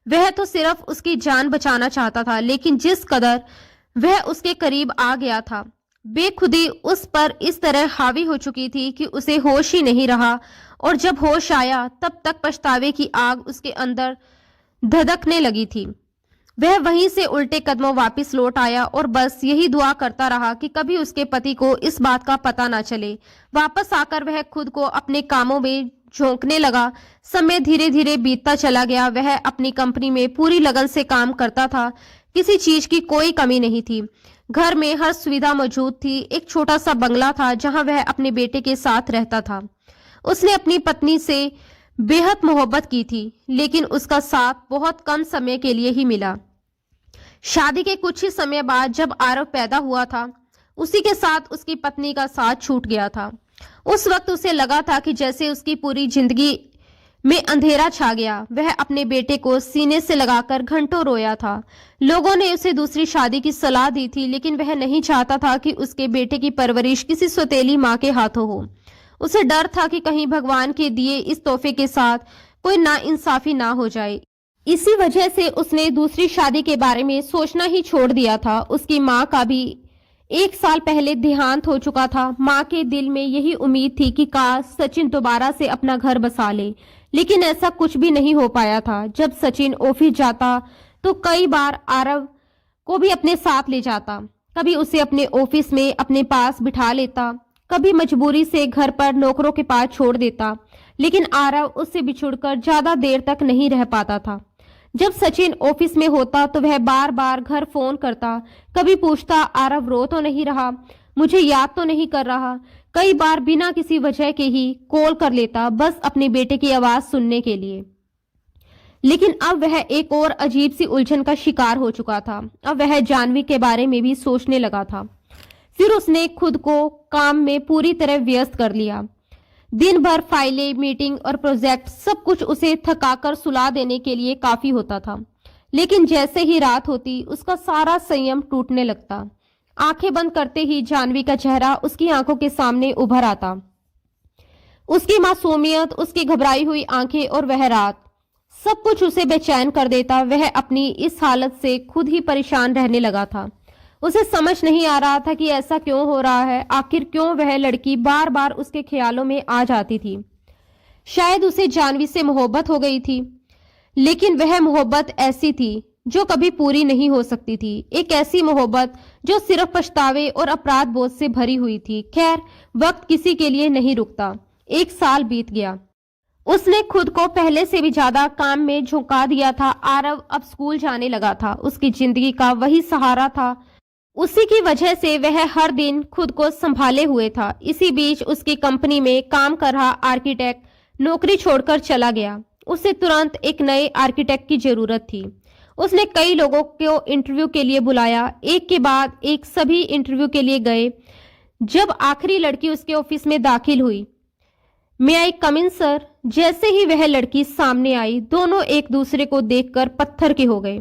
Speaker 1: वह तो सिर्फ उसकी जान बचाना चाहता था, लेकिन जिस कदर वह उसके करीब आ गया था, बेखुदी उस पर इस तरह हावी हो चुकी थी कि उसे होश ही नहीं रहा, और जब होश आया तब तक पछतावे की आग उसके अंदर धधकने लगी थी। वह वहीं से उल्टे कदमों वापस लौट आया और बस यही दुआ करता रहा कि कभी उसके पति को इस बात का पता ना चले। वापस आकर वह खुद को अपने कामों में झोंकने लगा। समय धीरे धीरे बीतता चला गया। वह अपनी कंपनी में पूरी लगन से काम करता था। किसी चीज की कोई कमी नहीं थी। घर में हर सुविधा मौजूद थी। एक छोटा सा बंगला था जहां वह अपने बेटे के साथ रहता था। उसने अपनी पत्नी से बेहद मोहब्बत की थी, लेकिन उसका साथ बहुत कम समय के लिए ही मिला। शादी के कुछ ही समय बाद जब आरव पैदा हुआ था, उसी के साथ उसकी पत्नी का साथ छूट गया था। उस वक्त उसे लगा था कि जैसे उसकी पूरी जिंदगी में अंधेरा छा गया। वह अपने बेटे को सीने से लगाकर घंटों रोया था। लोगों ने उसे दूसरी शादी की सलाह दी थी, लेकिन वह नहीं चाहता था कि उसके बेटे की परवरिश किसी सौतेली माँ के हाथों हो। उसे डर था कि कहीं भगवान के दिए इस तोहफे के साथ कोई नाइंसाफी ना हो जाए। इसी वजह से उसने दूसरी शादी के बारे में सोचना ही छोड़ दिया था। उसकी माँ का भी 1 साल पहले देहांत हो चुका था। माँ के दिल में यही उम्मीद थी कि काश सचिन दोबारा से अपना घर बसा ले, लेकिन ऐसा कुछ भी नहीं हो पाया था। जब सचिन ऑफिस जाता तो कई बार आरव को भी अपने साथ ले जाता। कभी उसे अपने ऑफिस में अपने पास बिठा लेता, कभी मजबूरी से घर पर नौकरों के पास छोड़ देता, लेकिन आरव उससे बिछुड़कर ज्यादा देर तक नहीं रह पाता था। जब सचिन ऑफिस में होता तो वह बार बार घर फोन करता। कभी पूछता आरव रो तो नहीं रहा, मुझे याद तो नहीं कर रहा। कई बार बिना किसी वजह के ही कॉल कर लेता, बस अपने बेटे की आवाज सुनने के लिए। लेकिन अब वह एक और अजीब सी उलझन का शिकार हो चुका था। अब वह जानवी के बारे में भी सोचने लगा था। फिर उसने खुद को काम में पूरी तरह व्यस्त कर लिया। दिन भर फाइलें, मीटिंग और प्रोजेक्ट, सब कुछ उसे थकाकर सुला देने के लिए काफी होता था। लेकिन जैसे ही रात होती उसका सारा संयम टूटने लगता। आंखें बंद करते ही जानवी का चेहरा उसकी आंखों के सामने उभर आता। उसकी मासूमियत, उसकी घबराई हुई आंखें और वह रात, सब कुछ उसे बेचैन कर देता। वह अपनी इस हालत से खुद ही परेशान रहने लगा था। उसे समझ नहीं आ रहा था कि ऐसा क्यों हो रहा है। आखिर क्यों वह लड़की बार बार उसके ख्यालों में आ जाती थी। शायद उसे जानवी से मोहब्बत हो गई थी, लेकिन वह मोहब्बत ऐसी थी जो कभी पूरी नहीं हो सकती थी। एक ऐसी मोहब्बत जो सिर्फ पछतावे और अपराध बोध से भरी हुई थी। खैर, वक्त किसी के लिए नहीं रुकता। 1 साल बीत गया। उसने खुद को पहले से भी ज्यादा काम में झोंका दिया था। आरव अब स्कूल जाने लगा था। उसकी जिंदगी का वही सहारा था। उसी की वजह से वह हर दिन खुद को संभाले हुए था। इसी बीच उसकी कंपनी में काम कर रहा आर्किटेक्ट नौकरी छोड़कर चला गया। उसे तुरंत एक नए आर्किटेक्ट की जरूरत थी। उसने कई लोगों को इंटरव्यू के लिए बुलाया। एक के बाद एक सभी इंटरव्यू के लिए गए। जब आखिरी लड़की उसके ऑफिस में दाखिल हुई, मे आई कम इन सर, जैसे ही वह लड़की सामने आई, दोनों एक दूसरे को देखकर पत्थर के हो गए।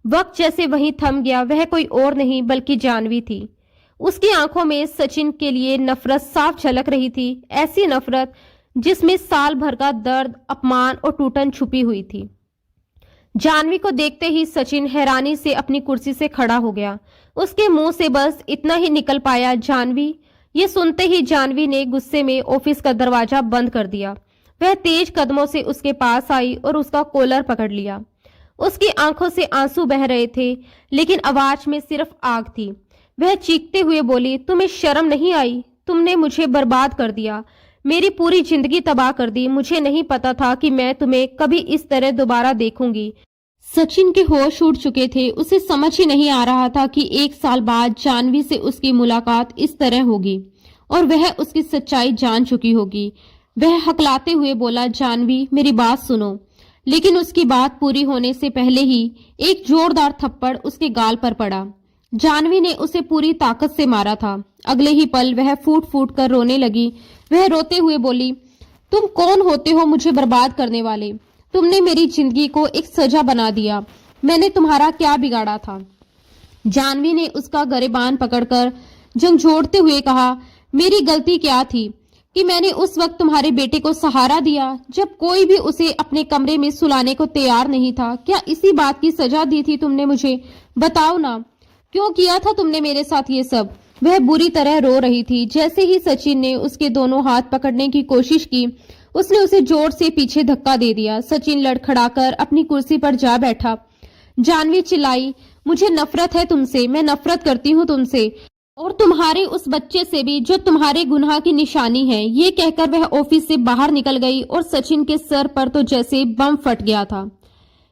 Speaker 1: वक्त जैसे वहीं थम गया। वह कोई और नहीं बल्कि जानवी थी। उसकी आंखों में सचिन के लिए नफरत साफ झलक रही थी। ऐसी नफरत जिसमें साल भर का दर्द, अपमान और टूटन छुपी हुई थी। जानवी को देखते ही सचिन हैरानी से अपनी कुर्सी से खड़ा हो गया। उसके मुंह से बस इतना ही निकल पाया, जानवी। ये सुनते ही जानवी ने गुस्से में ऑफिस का दरवाजा बंद कर दिया। वह तेज कदमों से उसके पास आई और उसका कॉलर पकड़ लिया। उसकी आंखों से आंसू बह रहे थे, लेकिन आवाज में सिर्फ आग थी। वह चीखते हुए बोली, तुम्हें शर्म नहीं आई? तुमने मुझे बर्बाद कर दिया, मेरी पूरी जिंदगी तबाह कर दी। मुझे नहीं पता था कि मैं तुम्हें कभी इस तरह दोबारा देखूंगी। सचिन के होश उड़ चुके थे। उसे समझ ही नहीं आ रहा था कि 1 साल बाद जानवी से उसकी मुलाकात इस तरह होगी और वह उसकी सच्चाई जान चुकी होगी। वह हकलाते हुए बोला, जानवी मेरी बात सुनो। लेकिन उसकी बात पूरी होने से पहले ही एक जोरदार थप्पड़ उसके गाल पर पड़ा। जानवी ने उसे पूरी ताकत से मारा था। अगले ही पल वह फूट फूट कर रोने लगी। वह रोते हुए बोली, तुम कौन होते हो मुझे बर्बाद करने वाले? तुमने मेरी जिंदगी को एक सजा बना दिया। मैंने तुम्हारा क्या बिगाड़ा था? जानवी ने उसका गरेबान पकड़कर झंझोड़ते हुए कहा, मेरी गलती क्या थी कि मैंने उस वक्त तुम्हारे बेटे को सहारा दिया जब कोई भी उसे अपने कमरे में सुलाने को तैयार नहीं था? क्या इसी बात की सजा दी थी तुमने मुझे? बताओ ना, क्यों किया था तुमने मेरे साथ ये सब? वह बुरी तरह रो रही थी। जैसे ही सचिन ने उसके दोनों हाथ पकड़ने की कोशिश की, उसने उसे जोर से पीछे धक्का दे दिया। सचिन लड़खड़ाकर अपनी कुर्सी पर जा बैठा। जानवी चिल्लाई, मुझे नफरत है तुमसे, मैं नफरत करती हूँ तुमसे और तुम्हारे उस बच्चे से भी जो तुम्हारे गुनाह की निशानी है। ये कहकर वह ऑफिस से बाहर निकल गई और सचिन के सर पर तो जैसे बम फट गया था।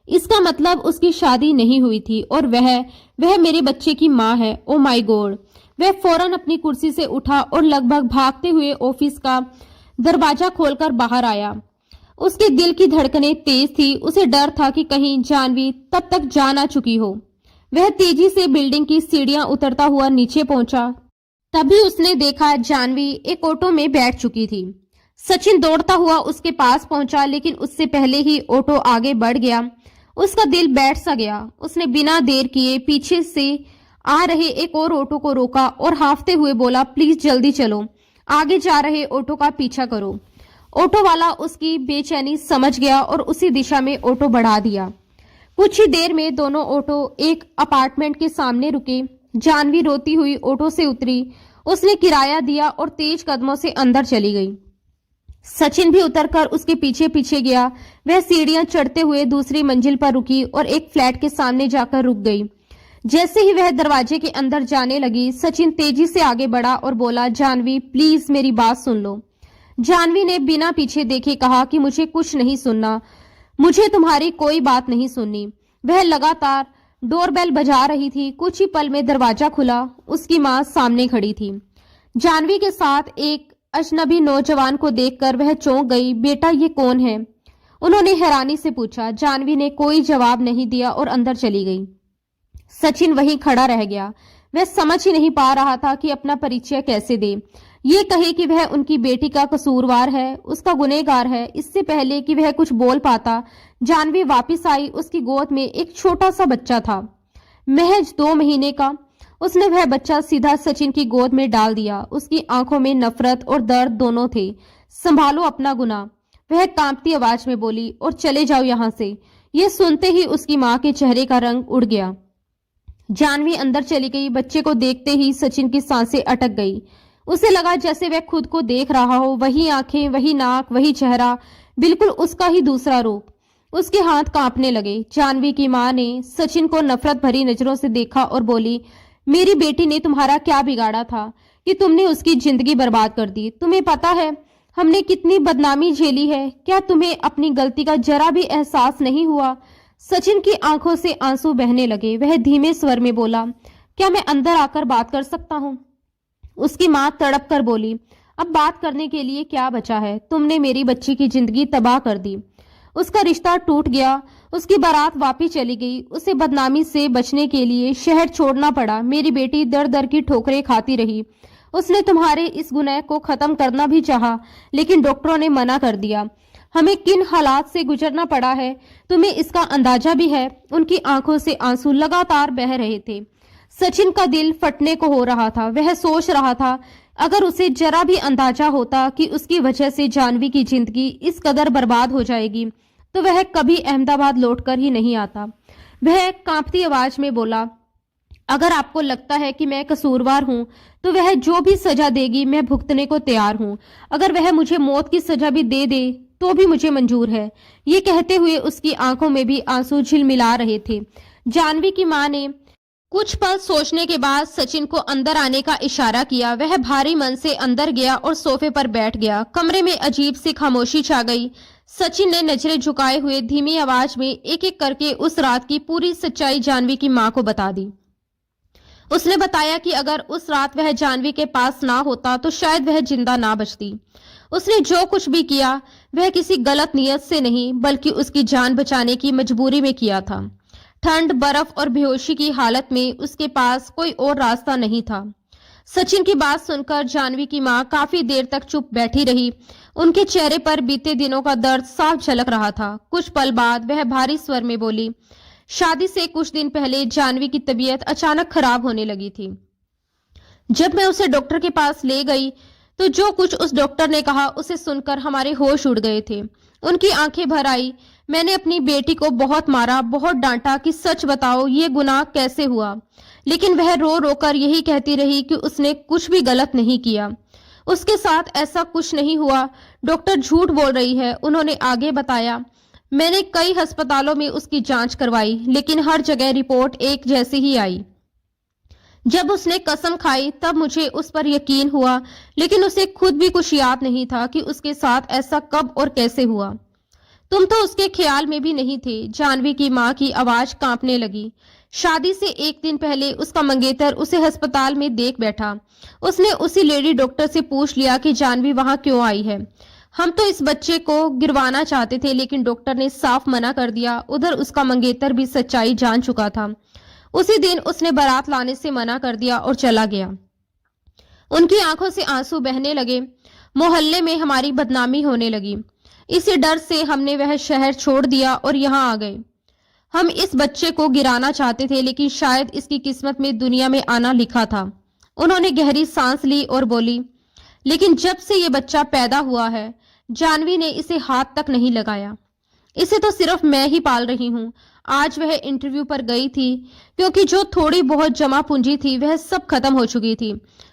Speaker 1: इसका मतलब उसकी शादी नहीं हुई थी और वह मेरे बच्चे की माँ है। Oh my God! वह फौरन अपनी कुर्सी से उठा और लगभग भागते हुए ऑफिस का दरवाजा खोलकर बाहर आया। उसके दिल की धड़कनें तेज थी। उसे डर था कि कहीं जानवी तब तक जा ना चुकी हो। वह तेजी से बिल्डिंग की सीढ़ियां उतरता हुआ नीचे पहुंचा। तभी उसने देखा जानवी एक ऑटो में बैठ चुकी थी। सचिन दौड़ता हुआ उसके पास पहुंचा, लेकिन उससे पहले ही ऑटो आगे बढ़ गया। उसका दिल बैठ सा गया। उसने बिना देर किए पीछे से आ रहे एक और ऑटो को रोका और हांफते हुए बोला, प्लीज जल्दी चलो, आगे जा रहे ऑटो का पीछा करो। ऑटो वाला उसकी बेचैनी समझ गया और उसी दिशा में ऑटो बढ़ा दिया। कुछ ही देर में दोनों ऑटो एक अपार्टमेंट के सामने रुके। जानवी रोती हुई ऑटो से उतरी। उसने किराया दिया और तेज कदमों से अंदर चली गई। सचिन भी उतरकर उसके पीछे पीछे गया। वह सीढ़ियां चढ़ते हुए दूसरी मंजिल पर रुकी और एक फ्लैट के सामने जाकर रुक गई। जैसे ही वह दरवाजे के अंदर जाने लगी, सचिन तेजी से आगे बढ़ा और बोला, जानवी प्लीज मेरी बात सुन लो। जानवी ने बिना पीछे देखे कहा कि मुझे कुछ नहीं सुनना, मुझे तुम्हारी कोई बात नहीं सुननी। वह लगातार डोरबेल बजा रही थी। कुछ ही पल में दरवाजा खुला। उसकी माँ सामने खड़ी थी। जानवी के साथ एक अजनबी नौजवान को देखकर वह चौंक गई। बेटा, ये कौन है? उन्होंने हैरानी से पूछा। जानवी ने कोई जवाब नहीं दिया और अंदर चली गई। सचिन वहीं खड़ा रह गया। वह समझ ही नहीं पा रहा था कि अपना परिचय कैसे दे। ये कहे कि वह उनकी बेटी का कसूरवार है, उसका गुनहगार है। इससे पहले कि वह कुछ बोल पाता, जानवी वापस आई। उसकी गोद में एक छोटा सा बच्चा था, महज 2 महीने का। उसने वह बच्चा सीधा सचिन की गोद में डाल दिया। उसकी आंखों में नफरत और दर्द दोनों थे। संभालो अपना गुनाह, वह कांपती आवाज में बोली, और चले जाओ यहां से। यह सुनते ही उसकी मां के चेहरे का रंग उड़ गया। जानवी अंदर चली गई। बच्चे को देखते ही सचिन की सांसें अटक गई। उसे लगा जैसे वह खुद को देख रहा हो। वही आंखें, वही नाक, वही चेहरा, बिल्कुल उसका ही दूसरा रूप। उसके हाथ कांपने लगे। जानवी की मां ने सचिन को नफरत भरी नजरों से देखा और बोली, मेरी बेटी ने तुम्हारा क्या बिगाड़ा था कि तुमने उसकी जिंदगी बर्बाद कर दी? तुम्हें पता है हमने कितनी बदनामी झेली है? क्या तुम्हें अपनी गलती का जरा भी एहसास नहीं हुआ? सचिन की आंखों से आंसू बहने लगे। वह धीमे स्वर में बोला, क्या मैं अंदर आकर बात कर सकता हूँ? उसकी मां तड़प कर बोली, अब बात करने के लिए क्या बचा है? तुमने मेरी बच्ची की जिंदगी तबाह कर दी। उसका रिश्ता टूट गया। उसकी बारात वापस चली गई। उसे बदनामी से बचने के लिए शहर छोड़ना पड़ा। मेरी बेटी दर दर की ठोकरें खाती रही। उसने तुम्हारे इस गुनाह को खत्म करना भी चाहा, लेकिन डॉक्टरों ने मना कर दिया। हमें किन हालात से गुजरना पड़ा है तुम्हें इसका अंदाजा भी है? उनकी आंखों से आंसू लगातार बह रहे थे। सचिन का दिल फटने को हो रहा था। वह सोच रहा था, अगर उसे जरा भी अंदाजा होता कि उसकी वजह से जानवी की जिंदगी इस कदर बर्बाद हो जाएगी, तो वह कभी अहमदाबाद लौटकर ही नहीं आता। वह कांपती आवाज में बोला, अगर आपको लगता है कि मैं कसूरवार हूं, तो वह जो भी सजा देगी मैं भुगतने को तैयार हूं। अगर वह मुझे मौत की सजा भी दे दे तो भी मुझे मंजूर है। ये कहते हुए उसकी आंखों में भी आंसू झिलमिला रहे थे। जानवी की मां ने कुछ पल सोचने के बाद सचिन को अंदर आने का इशारा किया। वह भारी मन से अंदर गया और सोफे पर बैठ गया। कमरे में अजीब सी खामोशी छा गई। सचिन ने नजरें झुकाए हुए धीमी आवाज में एक एक करके उस रात की पूरी सच्चाई जानवी की मां को बता दी। उसने बताया कि अगर उस रात वह जानवी के पास ना होता तो शायद वह जिंदा ना बचती। उसने जो कुछ भी किया वह किसी गलत नियत से नहीं, बल्कि उसकी जान बचाने की मजबूरी में किया था। ठंड, बर्फ और बेहोशी की हालत में उसके पास कोई और रास्ता नहीं था। सचिन की बात सुनकर जानवी की मां काफी देर तक चुप बैठी रही। उनके चेहरे पर बीते दिनों का दर्द साफ झलक रहा था। कुछ पल बाद वह भारी स्वर में बोली, शादी से कुछ दिन पहले जानवी की तबीयत अचानक खराब होने लगी थी। जब मैं उसे डॉक्टर के पास ले गई तो जो कुछ उस डॉक्टर ने कहा उसे सुनकर हमारे होश उड़ गए थे। उनकी आंखें भर आई। मैंने अपनी बेटी को बहुत मारा, बहुत डांटा कि सच बताओ ये गुनाह कैसे हुआ, लेकिन वह रो रो कर यही कहती रही कि उसने कुछ भी गलत नहीं किया, उसके साथ ऐसा कुछ नहीं हुआ। डॉक्टर झूठ बोल रही है। उन्होंने आगे बताया, मैंने कई अस्पतालों में उसकी जांच करवाई, लेकिन हर जगह रिपोर्ट एक जैसी ही आई। जब उसने कसम खाई तब मुझे उस पर यकीन हुआ, लेकिन उसे खुद भी कुछ याद नहीं था कि उसके साथ ऐसा कब और कैसे हुआ। तुम तो उसके ख्याल में भी नहीं थे। जानवी की मां की आवाज कांपने लगी। शादी से एक दिन पहले उसका मंगेतर उसे अस्पताल में देख बैठा। उसने उसी लेडी डॉक्टर से पूछ लिया कि जानवी वहां क्यों आई है। हम तो इस बच्चे को गिरवाना चाहते थे, लेकिन डॉक्टर ने साफ मना कर दिया। उधर उसका मंगेतर भी सच्चाई जान चुका था। उसी दिन उसने बारात लाने से मना कर दिया और चला गया। उनकी आंखों से आंसू बहने लगे। मोहल्ले में हमारी बदनामी होने लगी। इसी डर से हमने वह शहर छोड़ दिया और यहाँ आ गए। हम इस बच्चे को गिराना चाहते थे, लेकिन शायद इसकी किस्मत में दुनिया में आना लिखा था। उन्होंने गहरी सांस ली और बोली, लेकिन जब से ये बच्चा पैदा हुआ है जानवी ने इसे हाथ तक नहीं लगाया। इसे तो सिर्फ मैं ही पाल रही हूँ। आज वह इंटरव्यू पर गई थी, क्योंकि जो थोड़ी बहुत जमा पूंजी थी वह सब खत्म हो चुकी थी।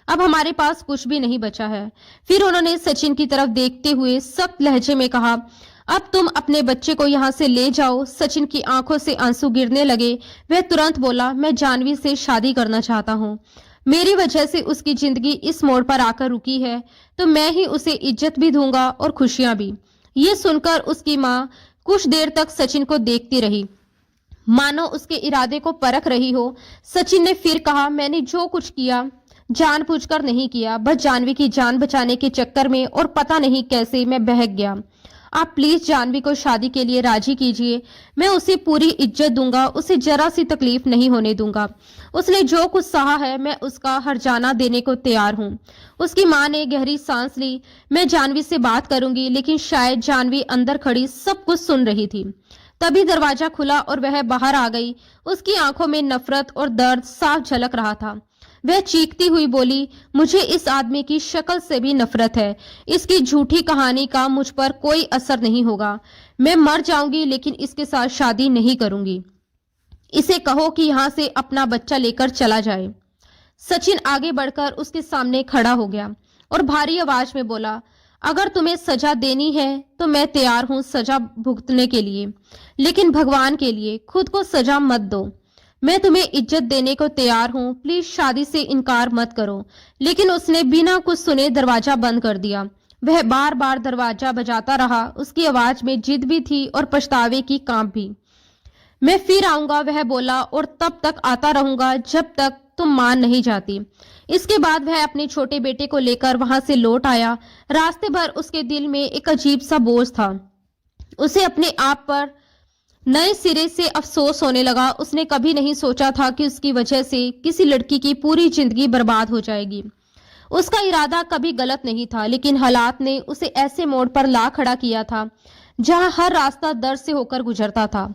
Speaker 1: अब हमारे पास कुछ भी नहीं बचा है। फिर उन्होंने सचिन की तरफ देखते हुए सख्त लहजे में कहा, अब तुम अपने बच्चे को यहाँ से ले जाओ। सचिन की आंखों से आंसू गिरने लगे। वह तुरंत बोला, मैं जानवी से शादी करना चाहता हूँ। मेरी वजह से उसकी जिंदगी इस मोड़ पर आकर रुकी है, तो मैं ही उसे इज्जत भी दूंगा और खुशियां भी। ये सुनकर उसकी माँ कुछ देर तक सचिन को देखती रही, मानो उसके इरादे को परख रही हो। सचिन ने फिर कहा, मैंने जो कुछ किया जानबूझकर नहीं किया, बस जानवी की जान बचाने के चक्कर में, और पता नहीं कैसे मैं बहक गया। आप प्लीज जानवी को शादी के लिए राजी कीजिए। मैं उसे पूरी इज्जत दूंगा, उसे जरा सी तकलीफ नहीं होने दूंगा। उसने जो कुछ सहा है मैं उसका हर्जाना देने को तैयार हूँ। उसकी मां ने गहरी सांस ली। मैं जानवी से बात करूंगी, लेकिन शायद जानवी अंदर खड़ी सब कुछ सुन रही थी। तभी दरवाजा खुला और वह बाहर आ गई। उसकी आंखों में नफरत और दर्द साफ झलक रहा था। वह चीखती हुई बोली, मुझे इस आदमी की शक्ल से भी नफरत है। इसकी झूठी कहानी का मुझ पर कोई असर नहीं होगा। मैं मर जाऊंगी लेकिन इसके साथ शादी नहीं करूंगी। इसे कहो कि यहाँ से अपना बच्चा लेकर चला जाए। सचिन आगे बढ़कर उसके सामने खड़ा हो गया और भारी आवाज में बोला, अगर तुम्हें सजा देनी है तो मैं तैयार हूं सजा भुगतने के लिए, लेकिन भगवान के लिए खुद को सजा मत दो। मैं तुम्हें इज्जत देने को तैयार हूं, प्लीज शादी से इनकार मत करो। लेकिन उसने बिना कुछ सुने दरवाजा बंद कर दिया। वह बार बार दरवाजा बजाता रहा। उसकी आवाज में जिद भी थी और पछतावे की कांप भी। मैं फिर आऊंगा, वह बोला, और तब तक आता रहूंगा जब तक तुम मान नहीं जाती। इसके बाद वह अपने छोटे बेटे को लेकर वहां से लौट आया। रास्ते भर उसके दिल में एक अजीब सा बोझ था। उसे अपने आप पर नए सिरे से अफसोस होने लगा। उसने कभी नहीं सोचा था कि उसकी वजह से किसी लड़की की पूरी जिंदगी बर्बाद हो जाएगी। उसका इरादा कभी गलत नहीं था, लेकिन हालात ने उसे ऐसे मोड़ पर ला खड़ा किया था जहां हर रास्ता दर्द से होकर गुजरता था।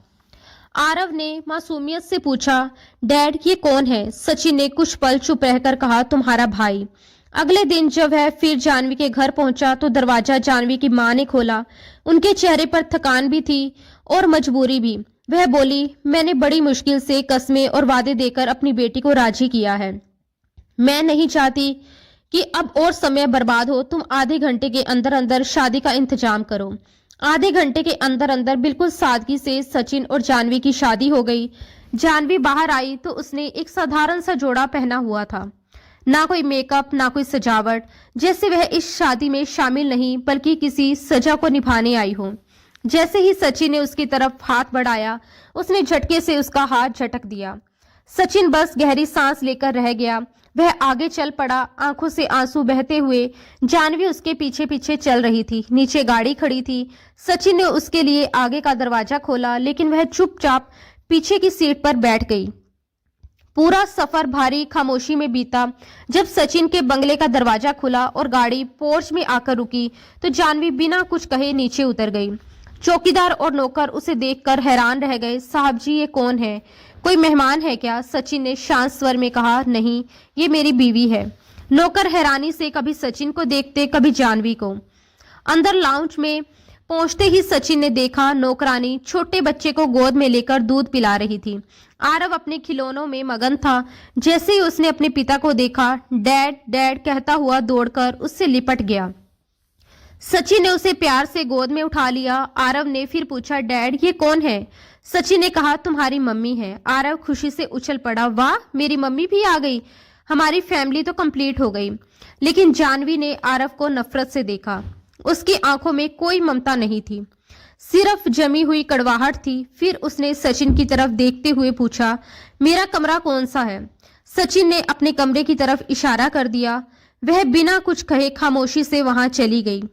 Speaker 1: आरव ने मासूमियत से पूछा, डैड ये कौन है? सचिन ने कुछ पल चुप रहकर कहा, तुम्हारा भाई। अगले दिन जब वह फिर जानवी के घर पहुंचा तो दरवाजा जानवी की मां ने खोला। उनके चेहरे पर थकान भी थी और मजबूरी भी। वह बोली, मैंने बड़ी मुश्किल से कस्में और वादे देकर अपनी बेटी को राजी किया है। मैं नहीं चाहती कि अब और समय बर्बाद हो। तुम आधे घंटे के अंदर अंदर शादी का इंतजाम करो। आधे घंटे के अंदर अंदर बिल्कुल सादगी से सचिन और जानवी की शादी हो गई। जानवी बाहर आई तो उसने एक साधारण सा जोड़ा पहना हुआ था। ना कोई मेकअप, ना कोई सजावट, जैसे वह इस शादी में शामिल नहीं बल्कि किसी सजा को निभाने आई हो। जैसे ही सचिन ने उसकी तरफ हाथ बढ़ाया, उसने झटके से उसका हाथ झटक दिया। सचिन बस गहरी सांस लेकर रह गया। वह आगे चल पड़ा, आंखों से आंसू बहते हुए। जानवी उसके पीछे पीछे चल रही थी। नीचे गाड़ी खड़ी थी। सचिन ने उसके लिए आगे का दरवाजा खोला, लेकिन वह चुपचाप पीछे की सीट पर बैठ गई। पूरा सफर भारी खामोशी में बीता। जब सचिन के बंगले का दरवाजा खुला और गाड़ी पोर्च में आकर रुकी तो जानवी बिना कुछ कहे नीचे उतर गई। चौकीदार और नौकर उसे देखकर हैरान रह गए। साहब जी, ये कौन है? कोई मेहमान है क्या? सचिन ने शांत स्वर में कहा, नहीं, ये मेरी बीवी है। नौकर हैरानी से कभी सचिन को देखते, कभी जानवी को। अंदर लाउंज में पहुंचते ही सचिन ने देखा नौकरानी छोटे बच्चे को गोद में लेकर दूध पिला रही थी। आरव अपने खिलौनों में मगन था। जैसे ही उसने अपने पिता को देखा, डैड डैड कहता हुआ दौड़कर उससे लिपट गया। सचिन ने उसे प्यार से गोद में उठा लिया। आरव ने फिर पूछा, डैड ये कौन है? सचिन ने कहा, तुम्हारी मम्मी है। आरव खुशी से उछल पड़ा, वाह, मेरी मम्मी भी आ गई। हमारी फैमिली तो कंप्लीट हो गई। लेकिन जानवी ने आरव को नफरत से देखा। उसकी आंखों में कोई ममता नहीं थी, सिर्फ जमी हुई कड़वाहट थी। फिर उसने सचिन की तरफ देखते हुए पूछा, मेरा कमरा कौन सा है? सचिन ने अपने कमरे की तरफ इशारा कर दिया। वह बिना कुछ कहे खामोशी से वहां चली गई।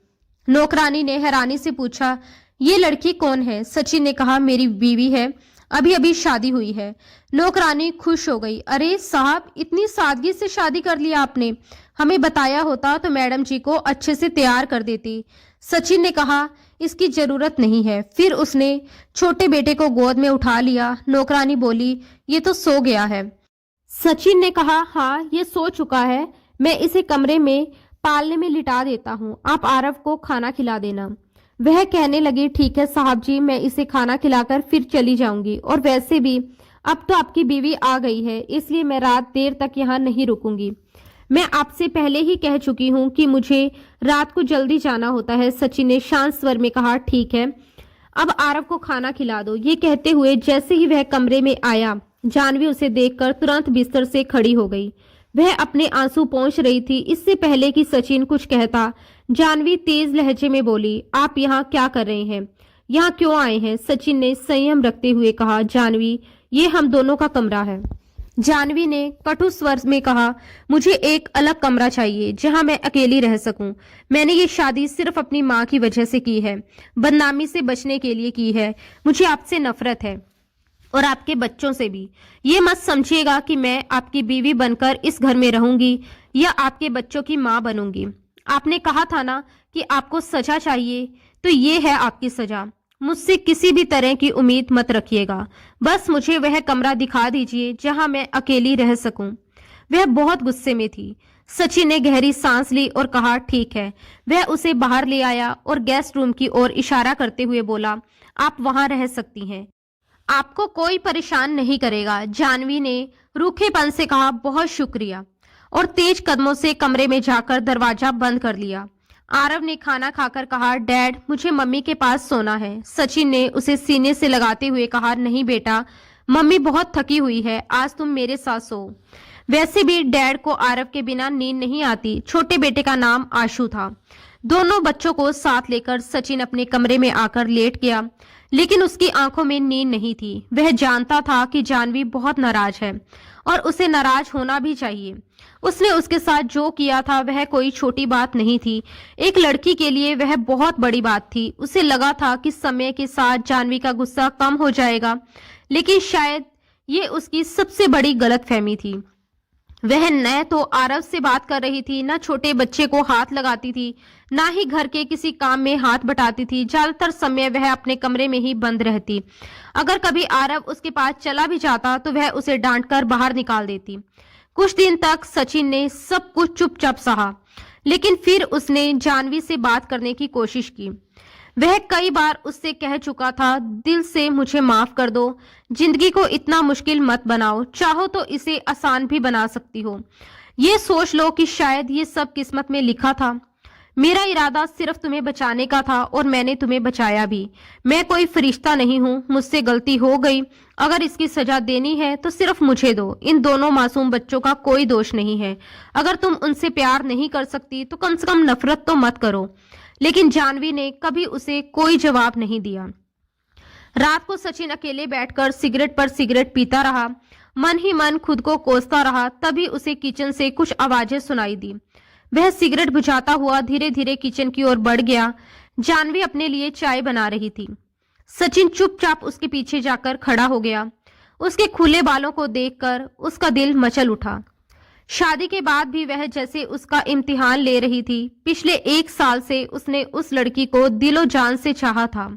Speaker 1: नौकरानी ने हैरानी से पूछा, ये लड़की कौन है? सचिन ने कहा, मेरी बीवी है, अभी अभी शादी हुई है। नौकरानी खुश हो गई, अरे साहब, इतनी सादगी से शादी कर लिया आपने। हमें बताया होता तो मैडम जी को अच्छे से तैयार कर देती। सचिन ने कहा, इसकी जरूरत नहीं है। फिर उसने छोटे बेटे को गोद में उठा लिया। नौकरानी बोली, ये तो सो गया है। सचिन ने कहा, हाँ, ये सो चुका है। मैं इसे कमरे में पालने में लिटा देता हूँ, आप आरव को खाना खिला देना। वह कहने लगी, ठीक है साहब जी, मैं इसे खाना खिलाकर फिर चली जाऊंगी। और वैसे भी अब तो आपकी बीवी आ गई है, इसलिए मैं रात देर तक यहाँ नहीं रुकूंगी। मैं आपसे पहले ही कह चुकी हूँ कि मुझे रात को जल्दी जाना होता है। सचिन ने शांत स्वर में कहा, ठीक है, अब आरव को खाना खिला दो। ये कहते हुए जैसे ही वह कमरे में आया, जानवी उसे देखकर तुरंत बिस्तर से खड़ी हो गई। वह अपने आंसू पोंछ रही थी। इससे पहले कि सचिन कुछ कहता, जानवी तेज लहजे में बोली, आप यहाँ क्या कर रहे हैं? यहाँ क्यों आए हैं? सचिन ने संयम रखते हुए कहा। जानवी, ये हम दोनों का कमरा है। जानवी ने कटु स्वर में कहा, मुझे एक अलग कमरा चाहिए जहां मैं अकेली रह सकूं। मैंने ये शादी सिर्फ अपनी माँ की वजह से की है, बदनामी से बचने के लिए की है। मुझे आपसे नफरत है और आपके बच्चों से भी। ये मत समझिएगा कि मैं आपकी बीवी बनकर इस घर में रहूंगी या आपके बच्चों की माँ बनूंगी। आपने कहा था ना कि आपको सजा चाहिए, तो ये है आपकी सजा। मुझसे किसी भी तरह की उम्मीद मत रखिएगा। बस मुझे वह कमरा दिखा दीजिए जहां मैं अकेली रह सकूं। वह बहुत गुस्से में थी। सचिन ने गहरी सांस ली और कहा, ठीक है। वह उसे बाहर ले आया और गेस्ट रूम की ओर इशारा करते हुए बोला, आप वहां रह सकती हैं, आपको कोई परेशान नहीं करेगा। जानवी ने रूखेपन से कहा, बहुत शुक्रिया, और तेज कदमों से कमरे में जाकर दरवाजा बंद कर लिया। आरव ने खाना खाकर कहा, डैड, मुझे मम्मी के पास सोना है। सचिन ने उसे सीने से लगाते हुए कहा, नहीं बेटा, मम्मी बहुत थकी हुई है, आज तुम मेरे साथ सो। वैसे भी डैड को आरव के बिना नींद नहीं आती। छोटे बेटे का नाम आशु था। दोनों बच्चों को साथ लेकर सचिन अपने कमरे में आकर लेट गया, लेकिन उसकी आंखों में नींद नहीं थी। वह जानता था कि जानवी बहुत नाराज है और उसे नाराज होना भी चाहिए। उसने उसके साथ जो किया था वह कोई छोटी बात नहीं थी। एक लड़की के लिए वह बहुत बड़ी बात थी। उसे लगा था कि समय के साथ जानवी का गुस्सा कम हो जाएगा, लेकिन शायद ये उसकी सबसे बड़ी गलतफहमी थी। वह न तो आरव से बात कर रही थी, न छोटे बच्चे को हाथ लगाती थी, ना ही घर के किसी काम में हाथ बटाती थी। ज्यादातर समय वह अपने कमरे में ही बंद रहती। अगर कभी आरव उसके पास चला भी जाता तो वह उसे डांटकर बाहर निकाल देती। कुछ दिन तक सचिन ने सब कुछ चुपचाप सहा, लेकिन फिर उसने जानवी से बात करने की कोशिश की। वह कई बार उससे कह चुका था, दिल से मुझे माफ कर दो, जिंदगी को इतना मुश्किल मत बनाओ, चाहो तो इसे आसान भी बना सकती हो। ये सोच लो कि शायद ये सब किस्मत में लिखा था। मेरा इरादा सिर्फ तुम्हें बचाने का था और मैंने तुम्हें बचाया भी। मैं कोई फरिश्ता नहीं हूँ, मुझसे गलती हो गई। अगर इसकी सजा देनी है तो सिर्फ मुझे दो। इन दोनों मासूम बच्चों का कोई दोष नहीं है। अगर तुम उनसे प्यार नहीं कर सकती तो कम से कम नफरत तो मत करो। लेकिन जानवी ने कभी उसे कोई जवाब नहीं दिया। रात को सचिन अकेले बैठकर सिगरेट पर सिगरेट पीता रहा, मन ही मन खुद को कोसता रहा। तभी उसे किचन से कुछ आवाजें सुनाई दी। वह सिगरेट बुझाता हुआ धीरे धीरे किचन की ओर बढ़ गया। जानवी अपने लिए चाय बना रही थी। सचिन चुपचाप उसके पीछे जाकर खड़ा हो गया। उसके खुले बालों को देखकर उसका दिल मचल उठा। शादी के बाद भी वह जैसे उसका इम्तिहान ले रही थी। पिछले 1 साल से उसने उस लड़की को दिलो जान से चाहा था।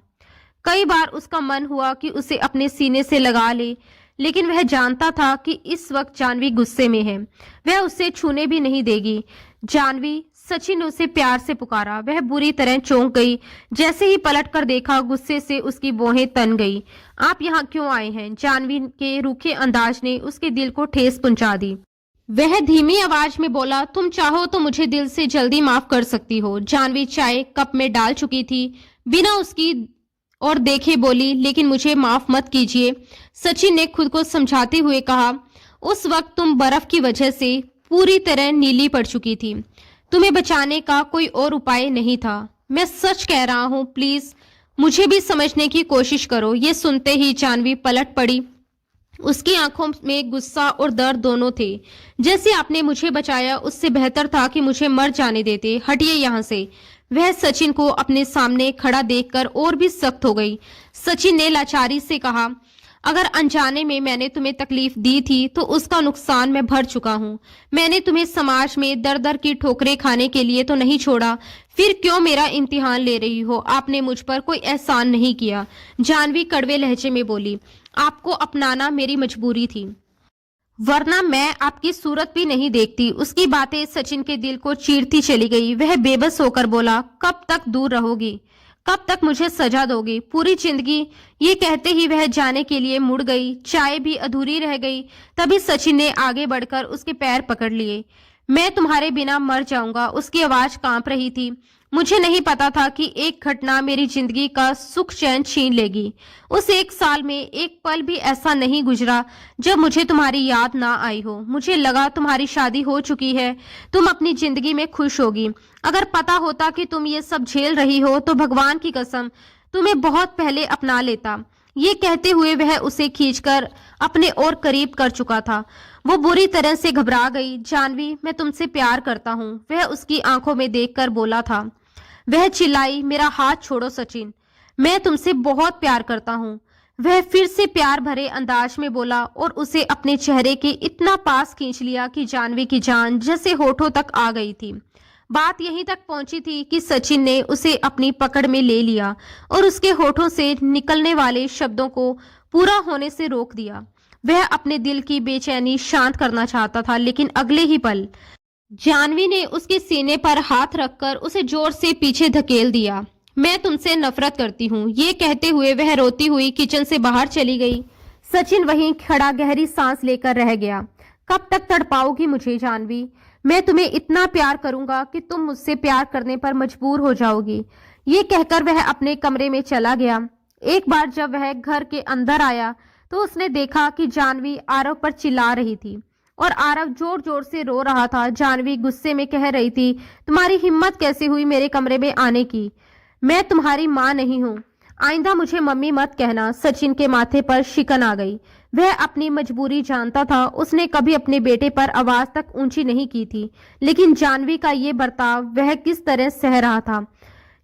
Speaker 1: कई बार उसका मन हुआ कि उसे अपने सीने से लगा ले, लेकिन वह जानता था कि इस वक्त जानवी गुस्से में है, वह उसे छूने भी नहीं देगी। जानवी, सचिन ने उसे प्यार से पुकारा। वह बुरी तरह चौंक गई। जैसे ही पलटकर देखा, गुस्से से उसकी भौहें तन गई। आप यहाँ क्यों आए हैं? जानवी के रूखे अंदाज ने उसके दिल को ठेस पहुंचा दी। वह धीमी आवाज में बोला, तुम चाहो तो मुझे दिल से जल्दी माफ कर सकती हो। जानवी चाय कप में डाल चुकी थी, बिना उसकी और देखे बोली, लेकिन मुझे माफ मत कीजिए। सचिन ने खुद को समझाते हुए कहा, उस वक्त तुम बर्फ की वजह से पूरी तरह नीली पड़ चुकी थी। तुम्हें बचाने का कोई और उपाय नहीं था। मैं सच कह रहा हूँ, प्लीज मुझे भी समझने की कोशिश करो। ये सुनते ही जानवी पलट पड़ी। उसकी आंखों में गुस्सा और दर्द दोनों थे। जैसे आपने मुझे बचाया, उससे बेहतर था कि मुझे मर जाने देते। हटिए यहाँ से। वह सचिन को अपने सामने खड़ा देखकर और भी सख्त हो गई। सचिन ने लाचारी से कहा, अगर अनजाने में मैंने तुम्हें तकलीफ दी थी तो उसका नुकसान मैं भर चुका हूँ। मैंने तुम्हें समाज में दर दर की ठोकरें खाने के लिए तो नहीं छोड़ा, फिर क्यों मेरा इम्तिहान ले रही हो? आपने मुझ पर कोई एहसान नहीं किया। जानवी कड़वे लहजे में बोली, आपको अपनाना मेरी मजबूरी थी, वरना मैं आपकी सूरत भी नहीं देखती। उसकी बातें सचिन के दिल को चीरती चली गई। वह बेबस होकर बोला, कब तक दूर रहोगी? कब तक मुझे सजा दोगी? पूरी जिंदगी? ये कहते ही वह जाने के लिए मुड़ गई। चाय भी अधूरी रह गई। तभी सचिन ने आगे बढ़कर उसके पैर पकड़ लिए। मैं तुम्हारे बिना मर जाऊंगा। उसकी आवाज कांप रही थी। मुझे नहीं पता था कि एक घटना मेरी जिंदगी का सुख चैन छीन लेगी। उस 1 साल में एक पल भी ऐसा नहीं गुजरा जब मुझे तुम्हारी याद ना आई हो। मुझे लगा तुम्हारी शादी हो चुकी है, तुम अपनी जिंदगी में खुश होगी। अगर पता होता कि तुम ये सब झेल रही हो तो भगवान की कसम तुम्हें बहुत पहले अपना लेता। ये कहते हुए वह उसे खींचकर अपने और करीब कर चुका था। वो बुरी तरह से घबरा गई। जानवी, मैं तुमसे प्यार करता हूँ, वह उसकी आंखों में देखकर बोला था। वह चिल्लाई, मेरा हाथ छोड़ो सचिन, मैं तुमसे बहुत प्यार करता हूँ। वह फिर से प्यार भरे अंदाज में बोला और उसे अपने चेहरे के इतना पास खींच लिया कि जानवी की जान जैसे होठों तक आ गई थी। बात यहीं तक पहुंची थी कि सचिन ने उसे अपनी पकड़ में ले लिया और उसके होठों से निकलने वाले शब्दों को पूरा होने से रोक दिया। वह अपने दिल की बेचैनी शांत करना चाहता था, लेकिन अगले ही पल जानवी ने उसके सीने पर हाथ रखकर उसे जोर से पीछे धकेल दिया। मैं तुमसे नफरत करती हूँ, ये कहते हुए वह रोती हुई किचन से बाहर चली गई। सचिन वहीं खड़ा गहरी सांस लेकर रह गया। कब तक तड़पाओगी मुझे जानवी? मैं तुम्हें इतना प्यार करूंगा कि तुम मुझसे प्यार करने पर मजबूर हो जाओगी। ये कहकर वह अपने कमरे में चला गया। एक बार जब वह घर के अंदर आया तो उसने देखा कि जानवी आरव पर चिल्ला रही थी और आरव जोर जोर से रो रहा था। जानवी गुस्से में कह रही थी, तुम्हारी हिम्मत कैसे हुई मेरे कमरे में आने की? मैं तुम्हारी माँ नहीं हूँ, आइंदा मुझे मम्मी मत कहना। सचिन के माथे पर शिकन आ गई। वह अपनी मजबूरी जानता था। उसने कभी अपने बेटे पर आवाज तक ऊंची नहीं की थी, लेकिन जानवी का ये बर्ताव वह किस तरह सह रहा था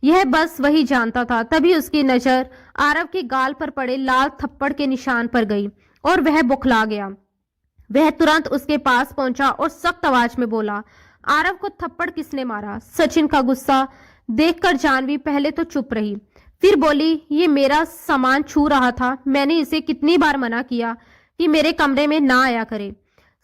Speaker 1: यह बस वही जानता था। तभी उसकी नजर आरव के गाल पर पड़े लाल थप्पड़ के निशान पर गई और वह बौखला गया। वह तुरंत उसके पास पहुंचा और सख्त आवाज में बोला, आरव को थप्पड़ किसने मारा? सचिन का गुस्सा देखकर जानवी पहले तो चुप रही, फिर बोली, ये मेरा सामान छू रहा था, मैंने इसे कितनी बार मना किया कि मेरे कमरे में ना आया करे।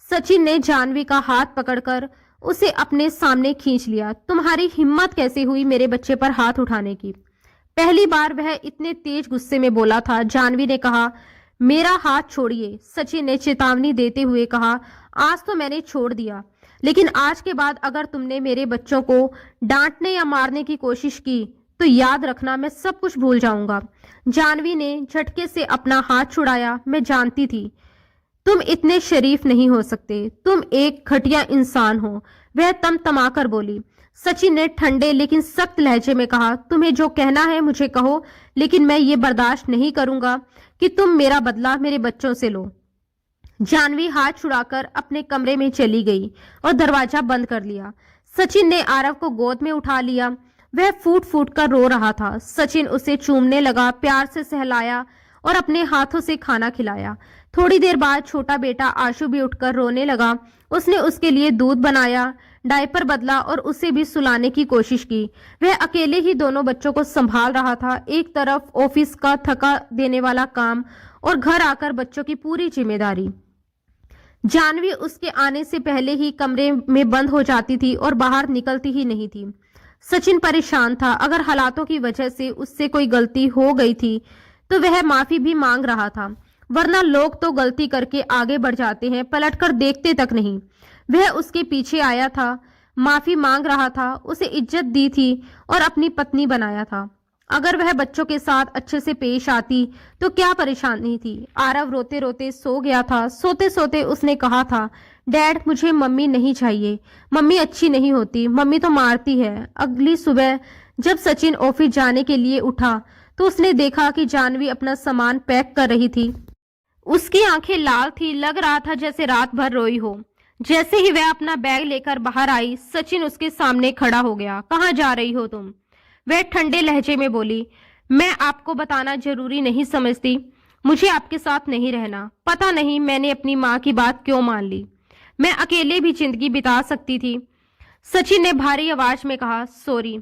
Speaker 1: सचिन ने जानवी का हाथ पकड़कर उसे अपने सामने खींच लिया। तुम्हारी हिम्मत कैसे हुई मेरे बच्चे पर हाथ उठाने की? पहली बार वह इतने तेज गुस्से में बोला था। जानवी ने कहा, मेरा हाथ छोड़िए। सचिन ने चेतावनी देते हुए कहा, आज तो मैंने छोड़ दिया, लेकिन आज के बाद अगर तुमने मेरे बच्चों को डांटने या मारने की कोशिश की तो याद रखना मैं सब कुछ भूल जाऊंगा। जानवी ने झटके से अपना हाथ छुड़ाया। मैं जानती थी तुम इतने शरीफ नहीं हो सकते, तुम एक घटिया इंसान हो, वह तमतमाकर बोली। सचिन ने ठंडे लेकिन सख्त लहजे में कहा, तुम्हें जो कहना है मुझे कहो, लेकिन मैं ये बर्दाश्त नहीं करूंगा कि तुम मेरा बदला मेरे बच्चों से लो। जानवी हाथ छुड़ाकर अपने कमरे में चली गई और दरवाजा बंद कर लिया। सचिन ने आरव को गोद में उठा लिया। वह फूट फूट कर रो रहा था। सचिन उसे चूमने लगा, प्यार से सहलाया और अपने हाथों से खाना खिलाया। थोड़ी देर बाद छोटा बेटा आशु भी उठकर रोने लगा। उसने उसके लिए दूध बनाया, डायपर बदला और उसे भी सुलाने की कोशिश की। वह अकेले ही दोनों बच्चों को संभाल रहा था। एक तरफ ऑफिस का थका देने वाला काम और घर आकर बच्चों की पूरी जिम्मेदारी। जानवी उसके आने से पहले ही कमरे में बंद हो जाती थी और बाहर निकलती ही नहीं थी। सचिन परेशान था। अगर हालातों की वजह से उससे कोई गलती हो गई थी तो वह माफी भी मांग रहा था, वरना लोग तो गलती करके आगे बढ़ जाते हैं, पलटकर देखते तक नहीं। वह उसके पीछे आया था, माफी मांग रहा था, उसे इज्जत दी थी और अपनी पत्नी बनाया था। अगर वह बच्चों के साथ अच्छे से पेश आती तो क्या परेशानी थी। आरव रोते रोते सो गया था। सोते सोते उसने कहा था, डैड मुझे मम्मी नहीं चाहिए, मम्मी अच्छी नहीं होती, मम्मी तो मारती है। अगली सुबह जब सचिन ऑफिस जाने के लिए उठा तो उसने देखा कि जानवी अपना सामान पैक कर रही थी। उसकी आंखें लाल थी, लग रहा था जैसे रात भर रोई हो। जैसे ही वह अपना बैग लेकर बाहर आई, सचिन उसके सामने खड़ा हो गया। कहाँ जा रही हो तुम? वह ठंडे लहजे में बोली, मैं आपको बताना जरूरी नहीं समझती, मुझे आपके साथ नहीं रहना। पता नहीं मैंने अपनी माँ की बात क्यों मान ली, मैं अकेले भी जिंदगी बिता सकती थी। सचिन ने भारी आवाज में कहा, सॉरी।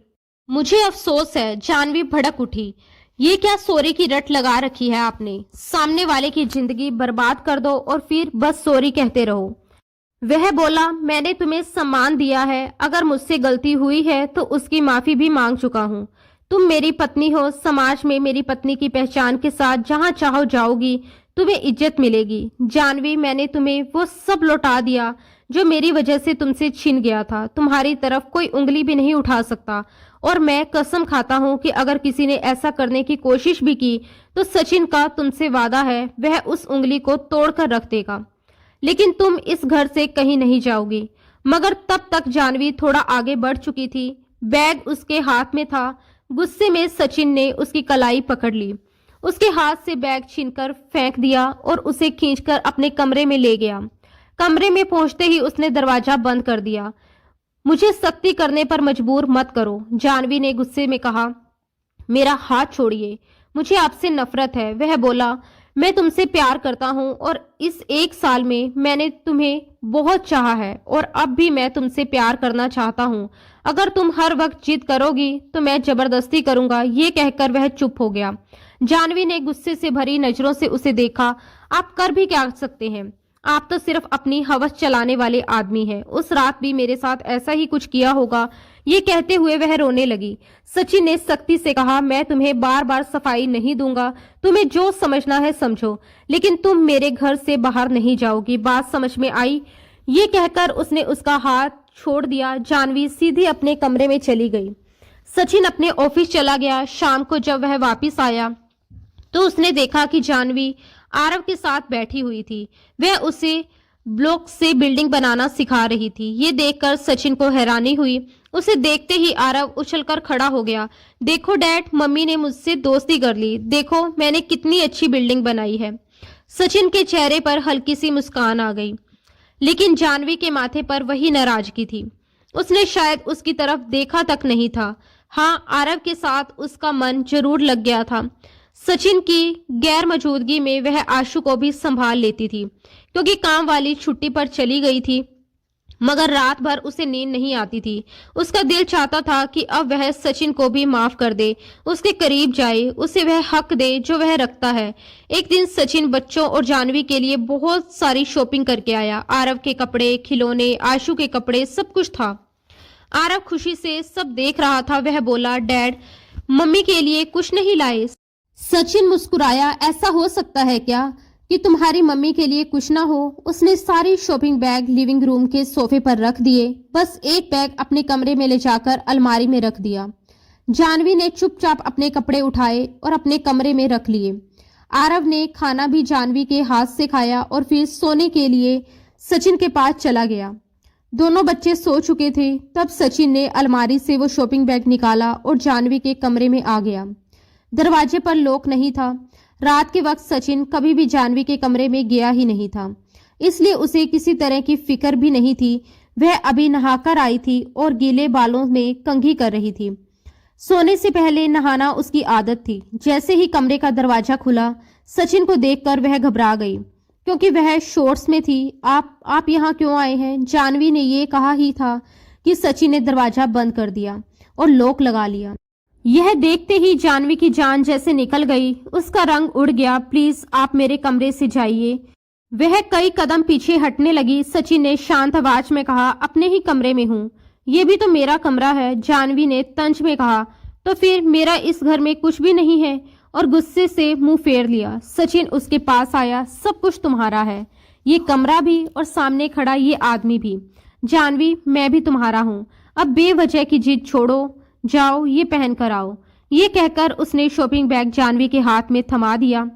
Speaker 1: मुझे अफसोस है। जानवी भड़क उठी। ये क्या सॉरी की रट लगा रखी है आपने? सामने वाले की जिंदगी बर्बाद कर दो और फिर बस सॉरी कहते रहो। वह बोला, मैंने तुम्हें सम्मान दिया है, अगर मुझसे गलती हुई है तो उसकी माफी भी मांग चुका हूँ। तुम मेरी पत्नी हो, समाज में मेरी पत्नी की पहचान के साथ जहाँ चाहो जाओगी, तुम्हें इज्जत मिलेगी। जानवी, मैंने तुम्हें वो सब लौटा दिया जो मेरी वजह से तुमसे छिन गया था। तुम्हारी तरफ कोई उंगली भी नहीं उठा सकता और मैं कसम खाता हूँ कि अगर किसी ने ऐसा करने की कोशिश भी की तो सचिन का तुमसे वादा है वह उस उंगली को तोड़कर रख देगा। लेकिन तुम इस घर से कहीं नहीं जाओगी। मगर तब तक जानवी थोड़ा आगे बढ़ चुकी थी। बैग उसके हाथ में था। गुस्से में सचिन ने उसकी कलाई पकड़ ली, उसके हाथ से बैग छीनकर फेंक दिया और उसे खींचकर अपने कमरे में ले गया। कमरे में पहुंचते ही उसने दरवाजा बंद कर दिया। मुझे सख्ती करने पर मजबूर मत करो, जानवी ने गुस्से में कहा। मेरा हाथ छोड़िए, मुझे आपसे नफरत है। वह बोला, मैं तुमसे प्यार करता हूं और इस 1 साल में मैंने तुम्हें बहुत चाहा है और अब भी मैं तुमसे प्यार करना चाहता हूं। अगर तुम हर वक्त जिद करोगी तो मैं जबरदस्ती करूंगा। ये कहकर वह चुप हो गया। जानवी ने गुस्से से भरी नजरों से उसे देखा। आप कर भी क्या सकते हैं? आप तो सिर्फ अपनी हवस चलाने वाले आदमी हैं। उस रात भी मेरे साथ ऐसा ही कुछ किया होगा। ये कहते हुए वह रोने लगी। सचिन ने सख्ती से कहा, मैं तुम्हें बार बार सफाई नहीं दूंगा, तुम्हें जो समझना है समझो, लेकिन तुम मेरे घर से बाहर नहीं जाओगी। बात समझ में आई? ये कहकर उसने उसका हाथ छोड़ दिया। जानवी सीधी अपने कमरे में चली गई। सचिन अपने ऑफिस चला गया। शाम को जब वह वापस आया तो उसने देखा कि जानवी आरव के साथ बैठी हुई थी। वह उसे ब्लॉक से बिल्डिंग बनाना सिखा रही थी। ये देखकर सचिन को हैरानी हुई। उसे देखते ही आरव उछलकर खड़ा हो गया। देखो डैड, मम्मी ने मुझसे दोस्ती कर ली। देखो मैंने कितनी अच्छी बिल्डिंग बनाई है। सचिन के चेहरे पर हल्की सी मुस्कान आ गई, लेकिन जानवी के माथे पर वही नाराजगी थी। उसने शायद उसकी तरफ देखा तक नहीं था। हाँ, आरव के साथ उसका मन जरूर लग गया था। सचिन की गैर मौजूदगी में वह आशु को भी संभाल लेती थी, क्योंकि काम वाली छुट्टी पर चली गई थी। मगर रात भर उसे नींद नहीं आती थी। उसका दिल चाहता था कि अब वह सचिन को भी माफ कर दे, उसके करीब जाए, उसे वह हक दे जो वह रखता है। एक दिन सचिन बच्चों और जानवी के लिए बहुत सारी शॉपिंग करके आया। आरव के कपड़े, खिलौने, आशु के कपड़े, सब कुछ था। आरव खुशी से सब देख रहा था। वह बोला, डैड, मम्मी के लिए कुछ नहीं लाए? सचिन मुस्कुराया। ऐसा हो सकता है क्या कि तुम्हारी मम्मी के लिए कुछ ना हो? उसने सारी शॉपिंग बैग लिविंग रूम के सोफे पर रख दिए। बस एक बैग अपने कमरे में ले जाकर अलमारी में रख दिया। जानवी ने चुपचाप अपने कपड़े उठाए और अपने कमरे में रख लिए। आरव ने खाना भी जानवी के हाथ से खाया और फिर सोने के लिए सचिन के पास चला गया। दोनों बच्चे सो चुके थे। तब सचिन ने अलमारी से वो शॉपिंग बैग निकाला और जानवी के कमरे में आ गया। दरवाजे पर लॉक नहीं था। रात के वक्त सचिन कभी भी जानवी के कमरे में गया ही नहीं था, इसलिए उसे किसी तरह की फिक्र भी नहीं थी। वह अभी नहाकर आई थी और गीले बालों में कंघी कर रही थी। सोने से पहले नहाना उसकी आदत थी। जैसे ही कमरे का दरवाजा खुला, सचिन को देखकर वह घबरा गई, क्योंकि वह शॉर्ट्स में थी। आप यहाँ क्यों आए हैं? जानवी ने ये कहा ही था कि सचिन ने दरवाजा बंद कर दिया और लॉक लगा लिया। यह देखते ही जानवी की जान जैसे निकल गई। उसका रंग उड़ गया। प्लीज आप मेरे कमरे से जाइए। वह कई कदम पीछे हटने लगी। सचिन ने शांत आवाज में कहा, अपने ही कमरे में हूँ, ये भी तो मेरा कमरा है। जानवी ने तंज में कहा, तो फिर मेरा इस घर में कुछ भी नहीं है, और गुस्से से मुंह फेर लिया। सचिन उसके पास आया। सब कुछ तुम्हारा है, ये कमरा भी और सामने खड़ा ये आदमी भी। जानवी, मैं भी तुम्हारा हूँ। अब बेवजह की जिद छोड़ो, जाओ ये पहन कर आओ। ये कहकर उसने शॉपिंग बैग जानवी के हाथ में थमा दिया।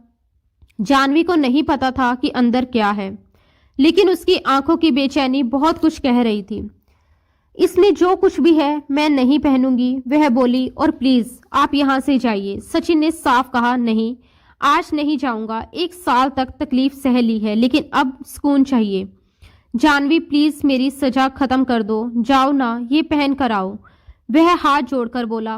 Speaker 1: जानवी को नहीं पता था कि अंदर क्या है, लेकिन उसकी आंखों की बेचैनी बहुत कुछ कह रही थी। इसमें जो कुछ भी है मैं नहीं पहनूंगी, वह बोली, और प्लीज आप यहाँ से जाइए। सचिन ने साफ कहा, नहीं, आज नहीं जाऊंगा। 1 साल तक तकलीफ सह ली है, लेकिन अब सुकून चाहिए। जानवी, प्लीज मेरी सजा खत्म कर दो, जाओ ना, ये पहन कर आओ। वह हाथ जोड़कर बोला,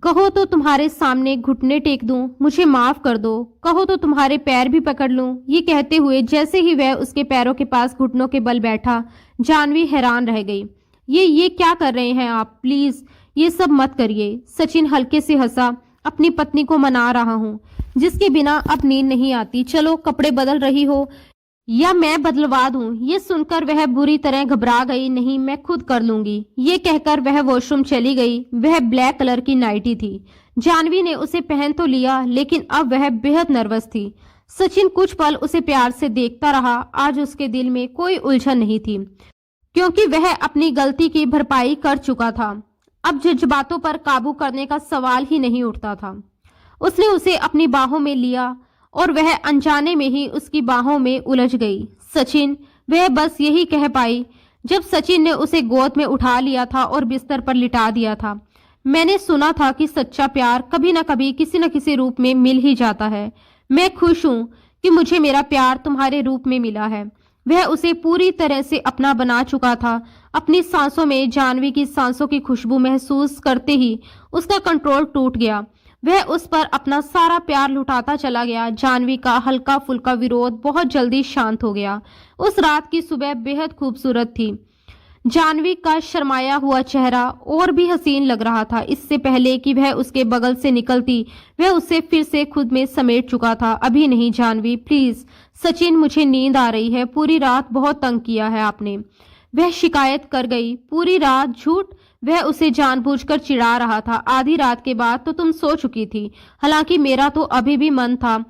Speaker 1: कहो तो तुम्हारे सामने घुटने टेक दूं, मुझे माफ कर दो। कहो तो तुम्हारे पैर भी पकड़ लूं। ये कहते हुए जैसे ही वह उसके पैरों के पास घुटनों के बल बैठा, जानवी हैरान रह गई। ये क्या कर रहे हैं आप? प्लीज ये सब मत करिए। सचिन हल्के से हंसा। अपनी पत्नी को मना रहा हूँ, जिसके बिना अब नींद नहीं आती। चलो, कपड़े बदल रही हो या मैं बदलवा दूं? ये सुनकर वह बुरी तरह घबरा गई। नहीं, मैं खुद कर लूंगी। ये कहकर वह वॉशरूम चली गई। वह ब्लैक कलर की नाइटी थी। जानवी ने उसे पहन तो लिया, लेकिन अब वह बेहद नर्वस थी। सचिन कुछ पल उसे प्यार से देखता रहा। आज उसके दिल में कोई उलझन नहीं थी, क्योंकि वह अपनी गलती की भरपाई कर चुका था। अब जज्बातों पर काबू करने का सवाल ही नहीं उठता था। उसने उसे अपनी बाहों में लिया और वह अनजाने में ही उसकी बाहों में उलझ गई। सचिन, वह बस यही कह पाई जब सचिन ने उसे गोद में उठा लिया था और बिस्तर पर लिटा दिया था। मैंने सुना था कि सच्चा प्यार कभी न कभी किसी न किसी रूप में मिल ही जाता है। मैं खुश हूँ कि मुझे मेरा प्यार तुम्हारे रूप में मिला है। वह उसे पूरी तरह से अपना बना चुका था। अपनी सांसों में जानवी की सांसों की खुशबू महसूस करते ही उसका कंट्रोल टूट गया। वह उस पर अपना सारा प्यार लुटाता चला गया। जानवी का हल्का फुल्का विरोध बहुत जल्दी शांत हो गया। उस रात की सुबह बेहद खूबसूरत थी। जानवी का शर्माया हुआ चेहरा और भी हसीन लग रहा था। इससे पहले कि वह उसके बगल से निकलती, वह उसे फिर से खुद में समेट चुका था। अभी नहीं जानवी, प्लीज। सचिन, मुझे नींद आ रही है। पूरी रात बहुत तंग किया है आपने। वह शिकायत कर गई। पूरी रात? झूठ। वह उसे जानबूझकर चिढ़ा रहा था। आधी रात के बाद तो तुम सो चुकी थी। हालांकि मेरा तो अभी भी मन था।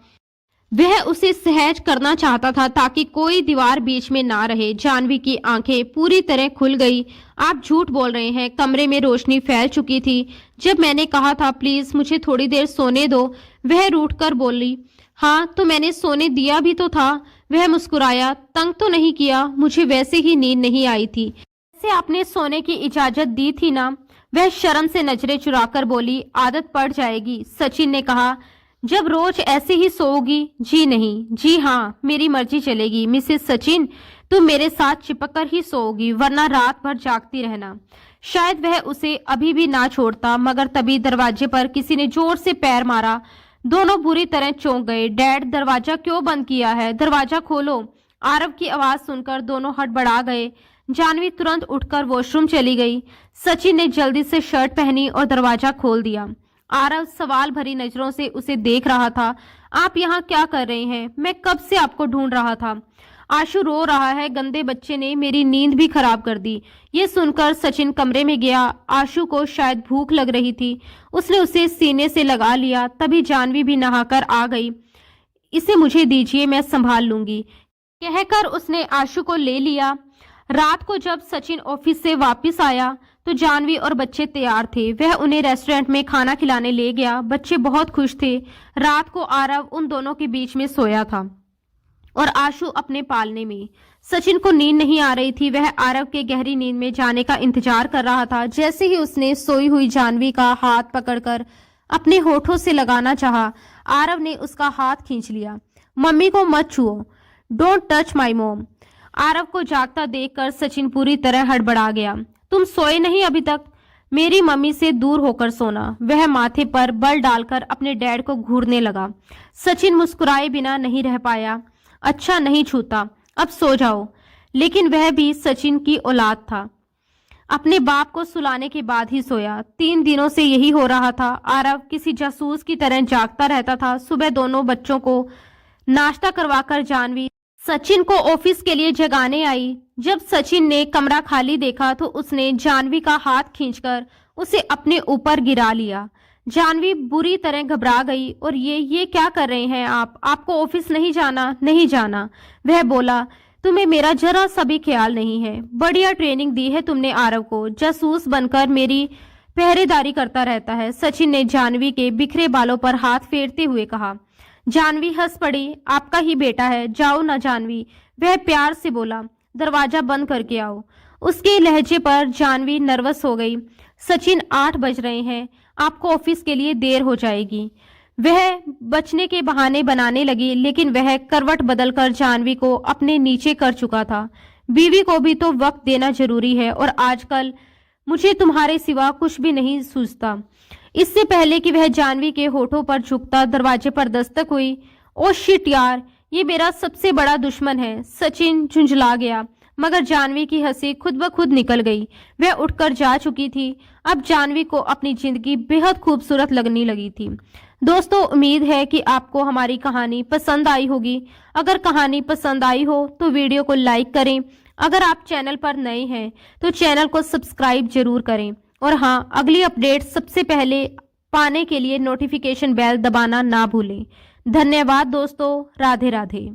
Speaker 1: वह उसे सहज करना चाहता था ताकि कोई दीवार बीच में ना रहे। जानवी की आंखें पूरी तरह खुल गई। आप झूठ बोल रहे हैं। कमरे में रोशनी फैल चुकी थी। जब मैंने कहा था प्लीज मुझे थोड़ी देर सोने दो, वह रूठकर बोली। हाँ, तो मैंने सोने दिया भी तो था। वह मुस्कुराया। तंग तो नहीं किया, मुझे वैसे ही नींद नहीं आई थी। वैसे आपने सोने की इजाजत दी थी ना? वह शर्म से नजरें चुराकर बोली। आदत पड़ जाएगी, सचिन ने कहा। जब रोज ऐसे ही सोओगी? जी नहीं। जी हाँ, मेरी मर्जी चलेगी। मिसेस सचिन, तुम मेरे साथ चिपक कर ही सोओगी, वरना रात भर जागती रहना। शायद वह उसे अभी भी ना छोड़ता, मगर तभी दरवाजे पर किसी ने जोर से पैर मारा। दोनों बुरी तरह चौंक गए। डैड, दरवाजा क्यों बंद किया है? दरवाजा खोलो। आरव की आवाज सुनकर दोनों हड़बड़ा गए। जानवी तुरंत उठकर वॉशरूम चली गई। सचिन ने जल्दी से शर्ट पहनी और दरवाजा खोल दिया। आरव सवाल भरी नजरों से उसे देख रहा था। आप यहाँ क्या कर रहे हैं? मैं कब से आपको ढूंढ रहा था। आशु रो रहा है। गंदे बच्चे ने मेरी नींद भी खराब कर दी। ये सुनकर सचिन कमरे में गया। आशु को शायद भूख लग रही थी। उसने उसे सीने से लगा लिया। तभी जानवी भी नहाकर आ गई। इसे मुझे दीजिए, मैं संभाल लूंगी, कहकर उसने आशु को ले लिया। रात को जब सचिन ऑफिस से वापस आया तो जानवी और बच्चे तैयार थे। वह उन्हें रेस्टोरेंट में खाना खिलाने ले गया। बच्चे बहुत खुश थे। रात को आरव उन दोनों के बीच में सोया था और आशु अपने पालने में। सचिन को नींद नहीं आ रही थी। वह आरव के गहरी नींद में जाने का इंतजार कर रहा था। जैसे ही उसने सोई हुई जानवी का हाथ पकड़कर अपने होठों से लगाना चाहा, आरव ने उसका हाथ खींच लिया। मम्मी को मत छुओ, don't touch my mom. Aarav को जागता देखकर सचिन पूरी तरह हड़बड़ा गया। तुम सोए नहीं अभी तक? मेरी मम्मी से दूर होकर सोना। वह माथे पर बल डालकर अपने डैड को घूरने लगा। सचिन मुस्कुराए बिना नहीं रह पाया। अच्छा, नहीं छूता, अब सो जाओ। लेकिन वह भी सचिन की औलाद था। अपने बाप को सुलाने के बाद ही सोया। 3 दिनों से यही हो रहा था। आरव किसी जासूस की तरह जागता रहता था। सुबह दोनों बच्चों को नाश्ता करवाकर जानवी सचिन को ऑफिस के लिए जगाने आई। जब सचिन ने कमरा खाली देखा तो उसने जानवी का हाथ खींचकर उसे अपने ऊपर गिरा लिया। जानवी बुरी तरह घबरा गई। और ये क्या कर रहे हैं आप? आपको ऑफिस नहीं जाना? नहीं जाना, वह बोला। तुम्हें मेरा जरा सा भी ख्याल नहीं है। बढ़िया ट्रेनिंग दी है तुमने आरव को। जासूस बनकर मेरी पहरेदारी करता रहता है। सचिन ने जानवी के बिखरे बालों पर हाथ फेरते हुए कहा। जानवी हंस पड़ी। आपका ही बेटा है, जाओ ना जानवी, वह प्यार से बोला। दरवाजा बंद करके आओ। उसके लहजे पर जानवी नर्वस हो गई। सचिन, 8 बज रहे हैं, आपको ऑफिस के लिए देर हो जाएगी। वह बचने के बहाने बनाने लगी, लेकिन वह करवट बदलकर जानवी को अपने नीचे कर चुका था। बीवी को भी तो वक्त देना जरूरी है, और आजकल मुझे तुम्हारे सिवा कुछ भी नहीं सूझता। इससे पहले कि वह जानवी के होठों पर झुकता, दरवाजे पर दस्तक हुई। ओ शिट यार, ये मेरा सबसे बड़ा दुश्मन है। सचिन झुंझला गया, मगर जानवी की हंसी खुद ब खुद निकल गई। वह उठकर जा चुकी थी। अब जानवी को अपनी जिंदगी बेहद खूबसूरत लगने लगी थी। दोस्तों, उम्मीद है कि आपको हमारी कहानी पसंद आई होगी। अगर कहानी पसंद आई हो तो वीडियो को लाइक करें। अगर आप चैनल पर नए हैं तो चैनल को सब्सक्राइब जरूर करें। और हाँ, अगली अपडेट सबसे पहले पाने के लिए नोटिफिकेशन बेल दबाना ना भूलें। धन्यवाद दोस्तों। राधे राधे।